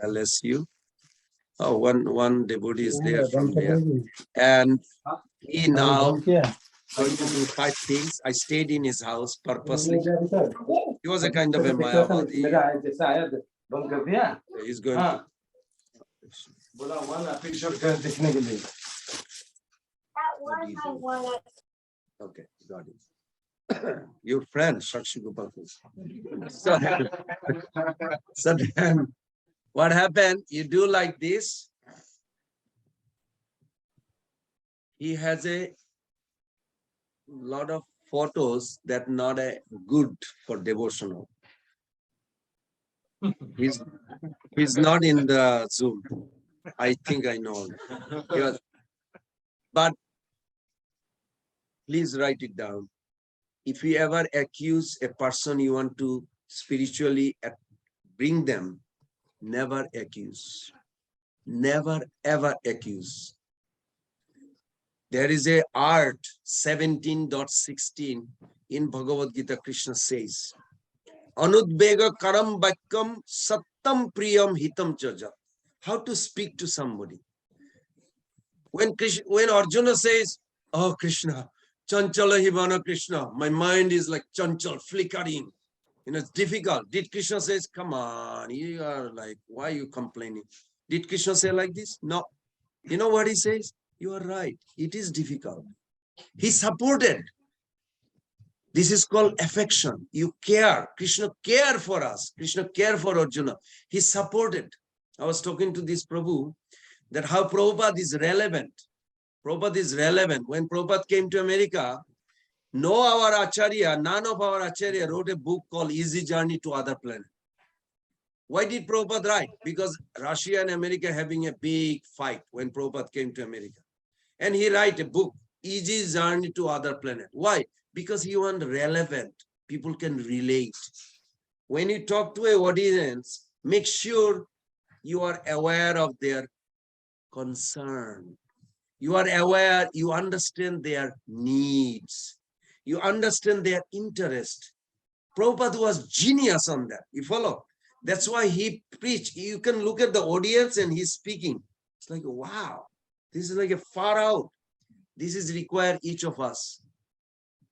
LSU. Oh, one devotee is there from there, and he now going to do 5 things. I stayed in his house purposely. He was a kind of a Mayavadi. He's going to. Okay, got it. Your friend, Shakshi Gopal. So then, what happened? You do like this. He has a lot of photos that not a good for devotional. He's not in the Zoom. I think I know. But please write it down. If you ever accuse a person you want to spiritually bring them, never accuse. Never ever accuse. There is a art 17.16 in Bhagavad Gita. Krishna says, Anudbega karam vakyam sattam priyam hitam chaja. How to speak to somebody. When Arjuna says, oh Krishna, chanchala hivana Krishna, my mind is like chanchal, flickering. It's difficult. Did Krishna says, come on, you are like, why are you complaining? Did Krishna say like this? No. You know what he says? You are right. It is difficult. He supported. This is called affection. You care. Krishna care for us. Krishna care for Arjuna. He supported. I was talking to this Prabhu that how Prabhupada is relevant. Prabhupada is relevant. When Prabhupada came to America, none of our Acharya wrote a book called Easy Journey to Other Planet. Why did Prabhupada write? Because Russia and America having a big fight when Prabhupada came to America. And he write a book, Easy Journey to Other Planet. Why? Because he want relevant. People can relate. When you talk to an audience, make sure you are aware of their concern. You are aware, you understand their needs. You understand their interest. Prabhupada was genius on that. You follow? That's why he preached. You can look at the audience and he's speaking. It's like, wow, this is like a far out. This is required each of us.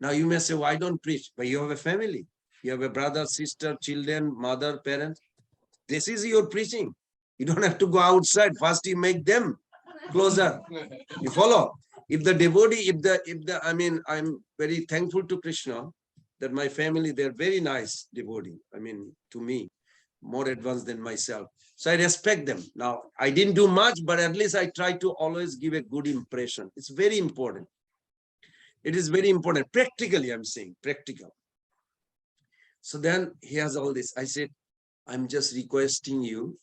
Now you may say, why don't preach? But you have a family. You have a brother, sister, children, mother, parents. This is your preaching. You don't have to go outside. First you make them closer. You follow? If the devotee, I mean, I'm very thankful to Krishna that my family, they're very nice devotee. I mean, to me, more advanced than myself. So I respect them. Now, I didn't do much, but at least I try to always give a good impression. It's very important. It is very important. Practically, I'm saying, practical. So then he has all this. I said, I'm just requesting you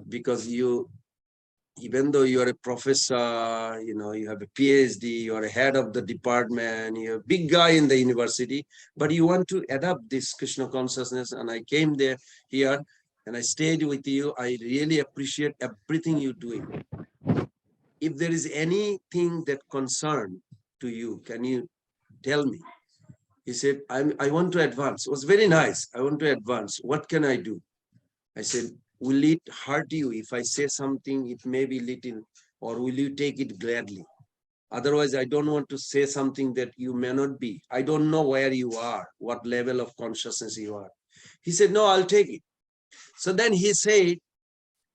because you, even though you are a professor, you have a PhD, you are a head of the department, you're a big guy in the university, but you want to adopt this Krishna consciousness. And I came here and I stayed with you. I really appreciate everything you're doing. If there is anything that concern to you, can you tell me? He said, I want to advance. It was very nice. I want to advance. What can I do? I said, will it hurt you if I say something, it may be little, or will you take it gladly? Otherwise, I don't want to say something that you may not be. I don't know where you are, what level of consciousness you are. He said, no, I'll take it. So then he said,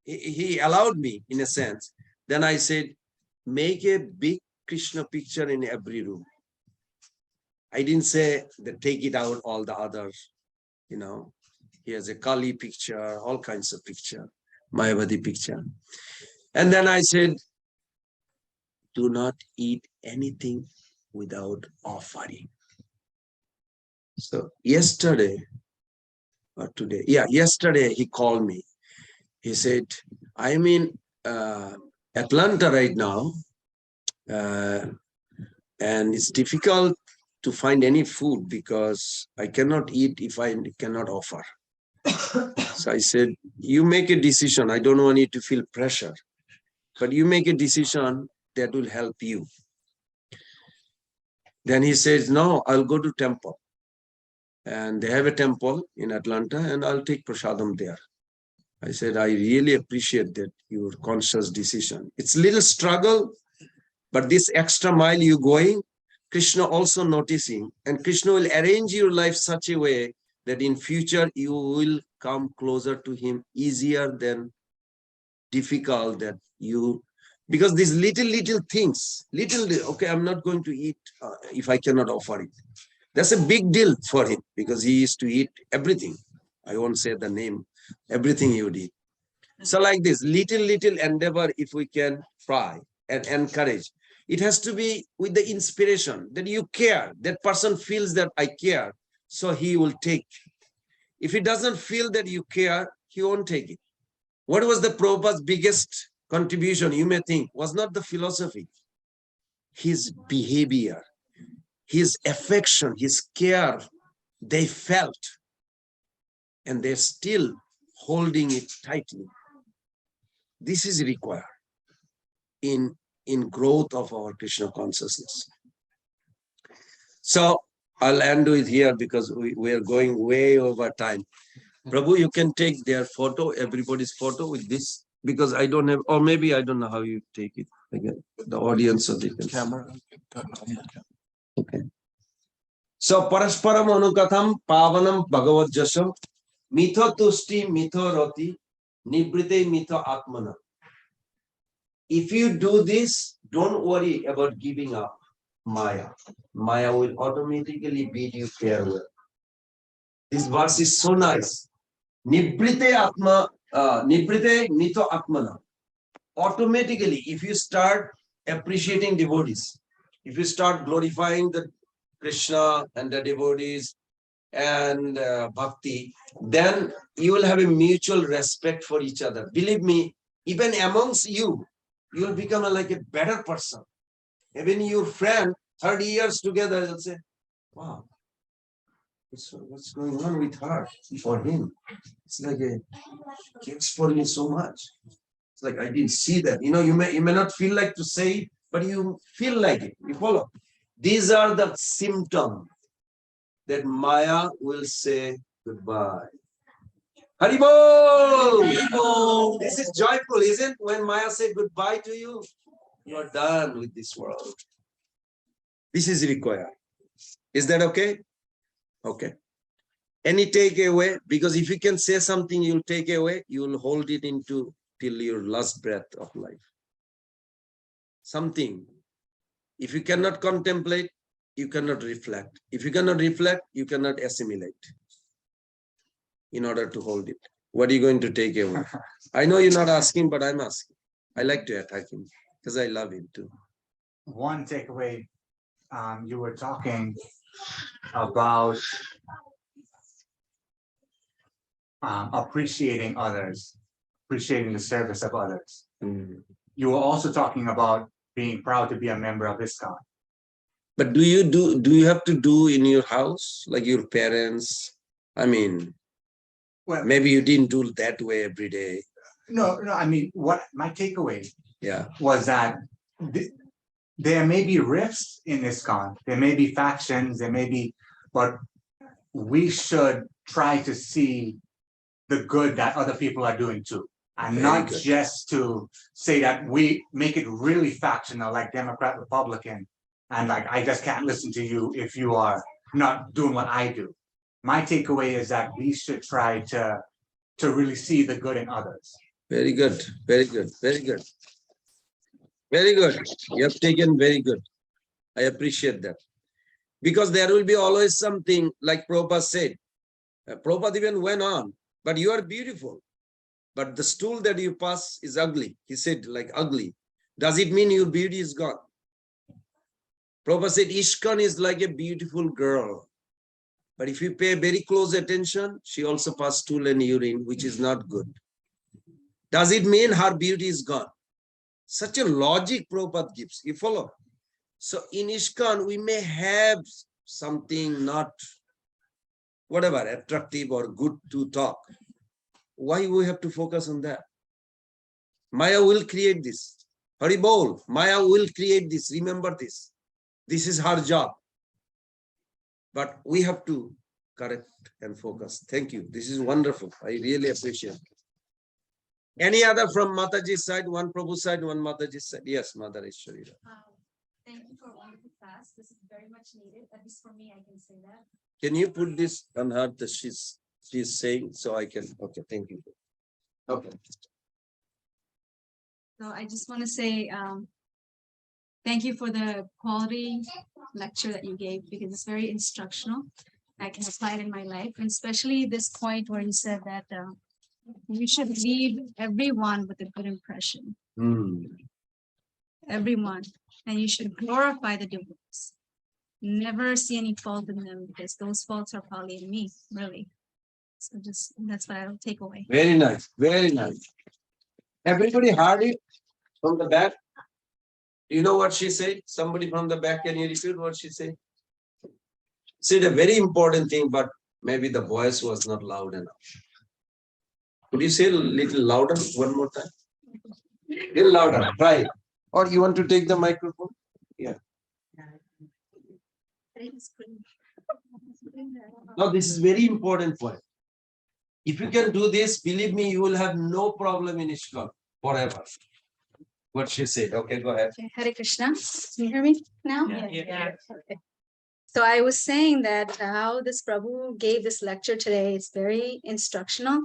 he allowed me in a sense. Then I said, make a big Krishna picture in every room. I didn't say that take it out all the others, He has a Kali picture, all kinds of picture, Mayavadi picture. And then I said, do not eat anything without offering. So yesterday or today, yeah, yesterday he called me. He said, I'm in Atlanta right now, and it's difficult to find any food because I cannot eat if I cannot offer. So I said, you make a decision. I don't want you to feel pressure, but you make a decision that will help you. Then he says, no, I'll go to temple. And they have a temple in Atlanta, and I'll take prasadam there. I said, I really appreciate that your conscious decision. It's a little struggle, but this extra mile you going, Krishna also noticing, and Krishna will arrange your life such a way that in future you will come closer to him easier than difficult that you, because these little things, okay, I'm not going to eat if I cannot offer it. That's a big deal for him because he used to eat everything. I won't say the name, everything he would eat. So like this, little endeavor, if we can try and encourage, it has to be with the inspiration that you care, that person feels that I care, so he will take. If he doesn't feel that you care, he won't take it. What was the Prabhupada's biggest contribution, you may think, was not the philosophy, his behavior, his affection, his care, they felt, and they're still holding it tightly. This is required in growth of our Krishna consciousness. So I'll end with here because we are going way over time. Prabhu, you can take their photo, everybody's photo with this, because I don't have, or maybe I don't know how you take it. Again, the audience of the camera. Okay. So Parasparam Anukatham Pavanam Bhagavad Jasam Mitho Tusti Mitho Roti Nibrite Mitho Atmana. If you do this, don't worry about giving up Maya. Maya will automatically bid you farewell. This verse is so nice. Nibrite Atma, Nibrite Mitho Atmana. Automatically, if you start appreciating devotees, if you start glorifying the Krishna and the devotees and bhakti, then you will have a mutual respect for each other. Believe me, even amongst you, you will become like a better person. Even your friend, 30 years together, will say, wow, what's going on with her or him? It's like a cares for me so much. It's like I didn't see that. You know, you may not feel like to say it, but you feel like it. You follow. These are the symptoms that Maya will say goodbye. Haribol! Haribol! This is joyful, isn't it? When Maya said goodbye to you, you are done with this world. This is required. Is that okay? Okay. Any takeaway? Because if you can say something, you'll take away, you'll hold it into till your last breath of life. Something. If you cannot contemplate, you cannot reflect. If you cannot reflect, you cannot assimilate in order to hold it. What are you going to take away? I know you're not asking, but I'm asking. I like to attack him because I love him too. One takeaway, you were talking about appreciating others, appreciating the service of others. You were also talking about being proud to be a member of ISKCON. But do you have to do in your house, like your parents? I mean, Well, maybe you didn't do that way every day. no, I mean, what my takeaway Yeah. was that there may be rifts in ISKCON, there may be factions, there may be, but we should try to see the good that other people are doing too. And Very not good. just to say that we make it really factional, like Democrat, Republican, and like, I just can't listen to you if you are not doing what I do. My takeaway is that we should try to really see the good in others. Very good. Very good. Very good. Very good. You have taken very good. I appreciate that. Because there will be always something like Prabhupada said. Prabhupada even went on, but you are beautiful. But the stool that you pass is ugly. He said, like ugly. Does it mean your beauty is gone? Prabhupada said, ISKCON is like a beautiful girl. But if you pay very close attention, she also passed stool and urine, which is not good. Does it mean her beauty is gone? Such a logic Prabhupada gives. You follow? So in ISKCON, we may have something not whatever, attractive or good to talk. Why we have to focus on that? Maya will create this. Hari Bol, Maya will create this. Remember this. This is her job. But we have to correct and focus. Thank you. This is wonderful. I really appreciate it. Any other from Mataji's side, one Prabhu's side, one Mataji's side? Yes, Mother Ishwari. Thank you for a wonderful class. This is very much needed. At least for me, I can say that. Can you put this on her that she's saying so I can, okay, thank you. Okay. So I just want to say, thank you for the quality lecture that you gave because it's very instructional. I can apply it in my life, and especially this point where you said that you should leave everyone with a good impression, everyone, and you should glorify the devotees. Never see any fault in them because those faults are probably in me, really. So just that's what I'll take away. Very nice, very nice. Everybody heard it from the back? You know what she said? Somebody from the back, can you repeat what she said? Said a very important thing, but maybe the voice was not loud enough. Could you say a little louder one more time? Little louder, try. Or you want to take the microphone? Now, this is very important point. If you can do this, believe me, you will have no problem in ISKCON forever. What she said. Okay, go ahead. Okay, Hare Krishna. Can you hear me now? Yeah. Okay. So I was saying that how this Prabhu gave this lecture today is very instructional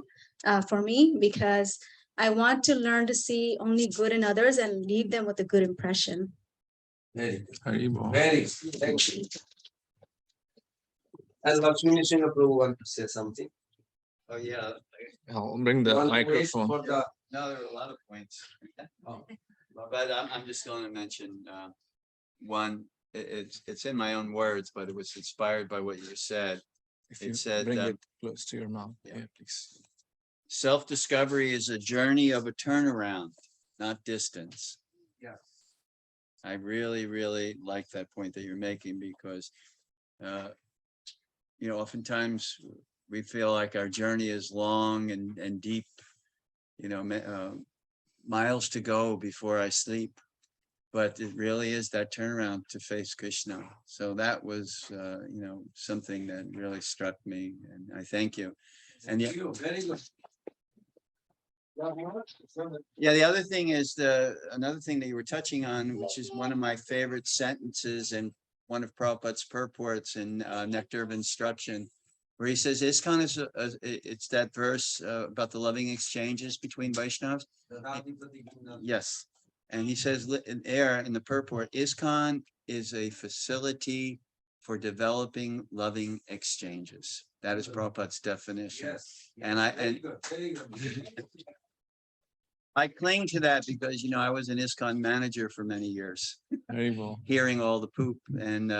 for me because I want to learn to see only good in others and leave them with a good impression. Very good. Very good. Thank you. And Lakshmi Singh Prabhu want to say something. Oh, yeah. I'll bring the You want to wait microphone. for the- No, there were a lot of points. Oh. But I'm just going to mention one, it's in my own words, but it was inspired by what you said. If It you said, bring it close to your mouth. yeah. Yeah, please. Self-discovery is a journey of a turnaround, not distance. Yeah. I really, really like that point that you're making because, oftentimes we feel like our journey is long and deep, miles to go before I sleep. But it really is that turnaround to face Krishna. So that was, something that really struck me, and I thank you. And Thank you. Very good. yeah, the other thing is another thing that you were touching on, which is one of my favorite sentences in one of Prabhupada's purports in Nectar of Instruction, where he says, ISKCON is, it's that verse about the loving exchanges between Vaishnavas. Yes. And he says in the purport, ISKCON is a facility for developing loving exchanges. That is Prabhupada's definition. Yes. And Very good. Very good. I cling to that because, I was an ISKCON manager for many years, Very well. hearing all the poop. And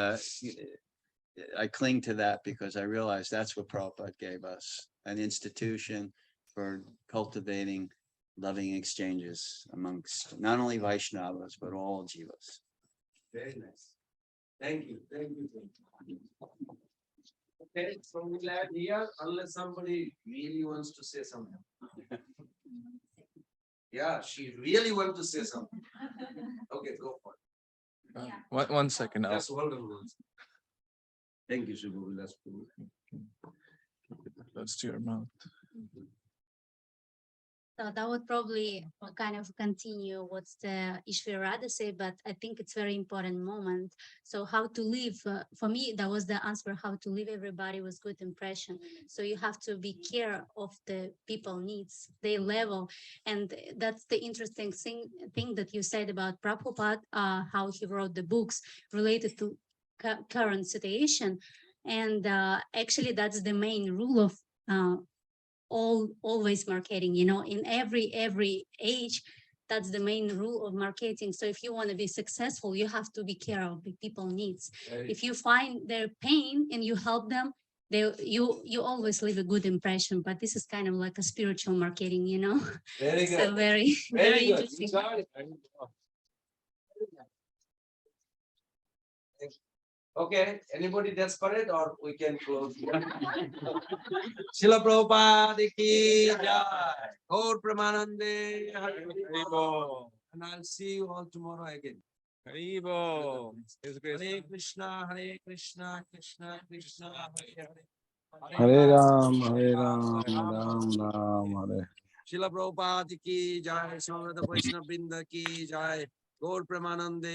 I cling to that because I realize that's what Prabhupada gave us, an institution for cultivating loving exchanges amongst not only Vaishnavas, but all Jivas. Very nice. Thank you. Thank you. Okay, so we'll add here unless somebody really wants to say something. Yeah, she really wants to say something. Okay, go for it. One second. Just hold on. one second. Thank you, Shubhu. That's cool. Keep it close to your mouth. So that would probably kind of continue what the Ishwarada said, but I think it's very important moment. So how to live, for me, that was the answer, how to live everybody with good impression. So you have to be care of the people needs, their level. And that's the interesting thing that you said about Prabhupada, how he wrote the books related to current situation. And actually that's the main rule of always marketing, in every age, that's the main rule of marketing. So if you want to be successful, you have to be care of the people needs. If you find their pain and you help them, you always leave a good impression, but this is kind of like a spiritual marketing, you know. Very So good. very Very good. interesting. You got it. Okay, anybody desperate or we can close? Srila Prabhupada ki jai. Gaur Pramanande. Hari Bol. And I'll see you all tomorrow again. Haribo. Hare Krishna, Hare Krishna, Krishna Krishna, Hare Hare. Hare Ram, Hare Ram, Ram Ram, Hare. Srila Prabhupada ki jai. Srila Vaishnava Vrinda ki jai. Gaur Pramanande.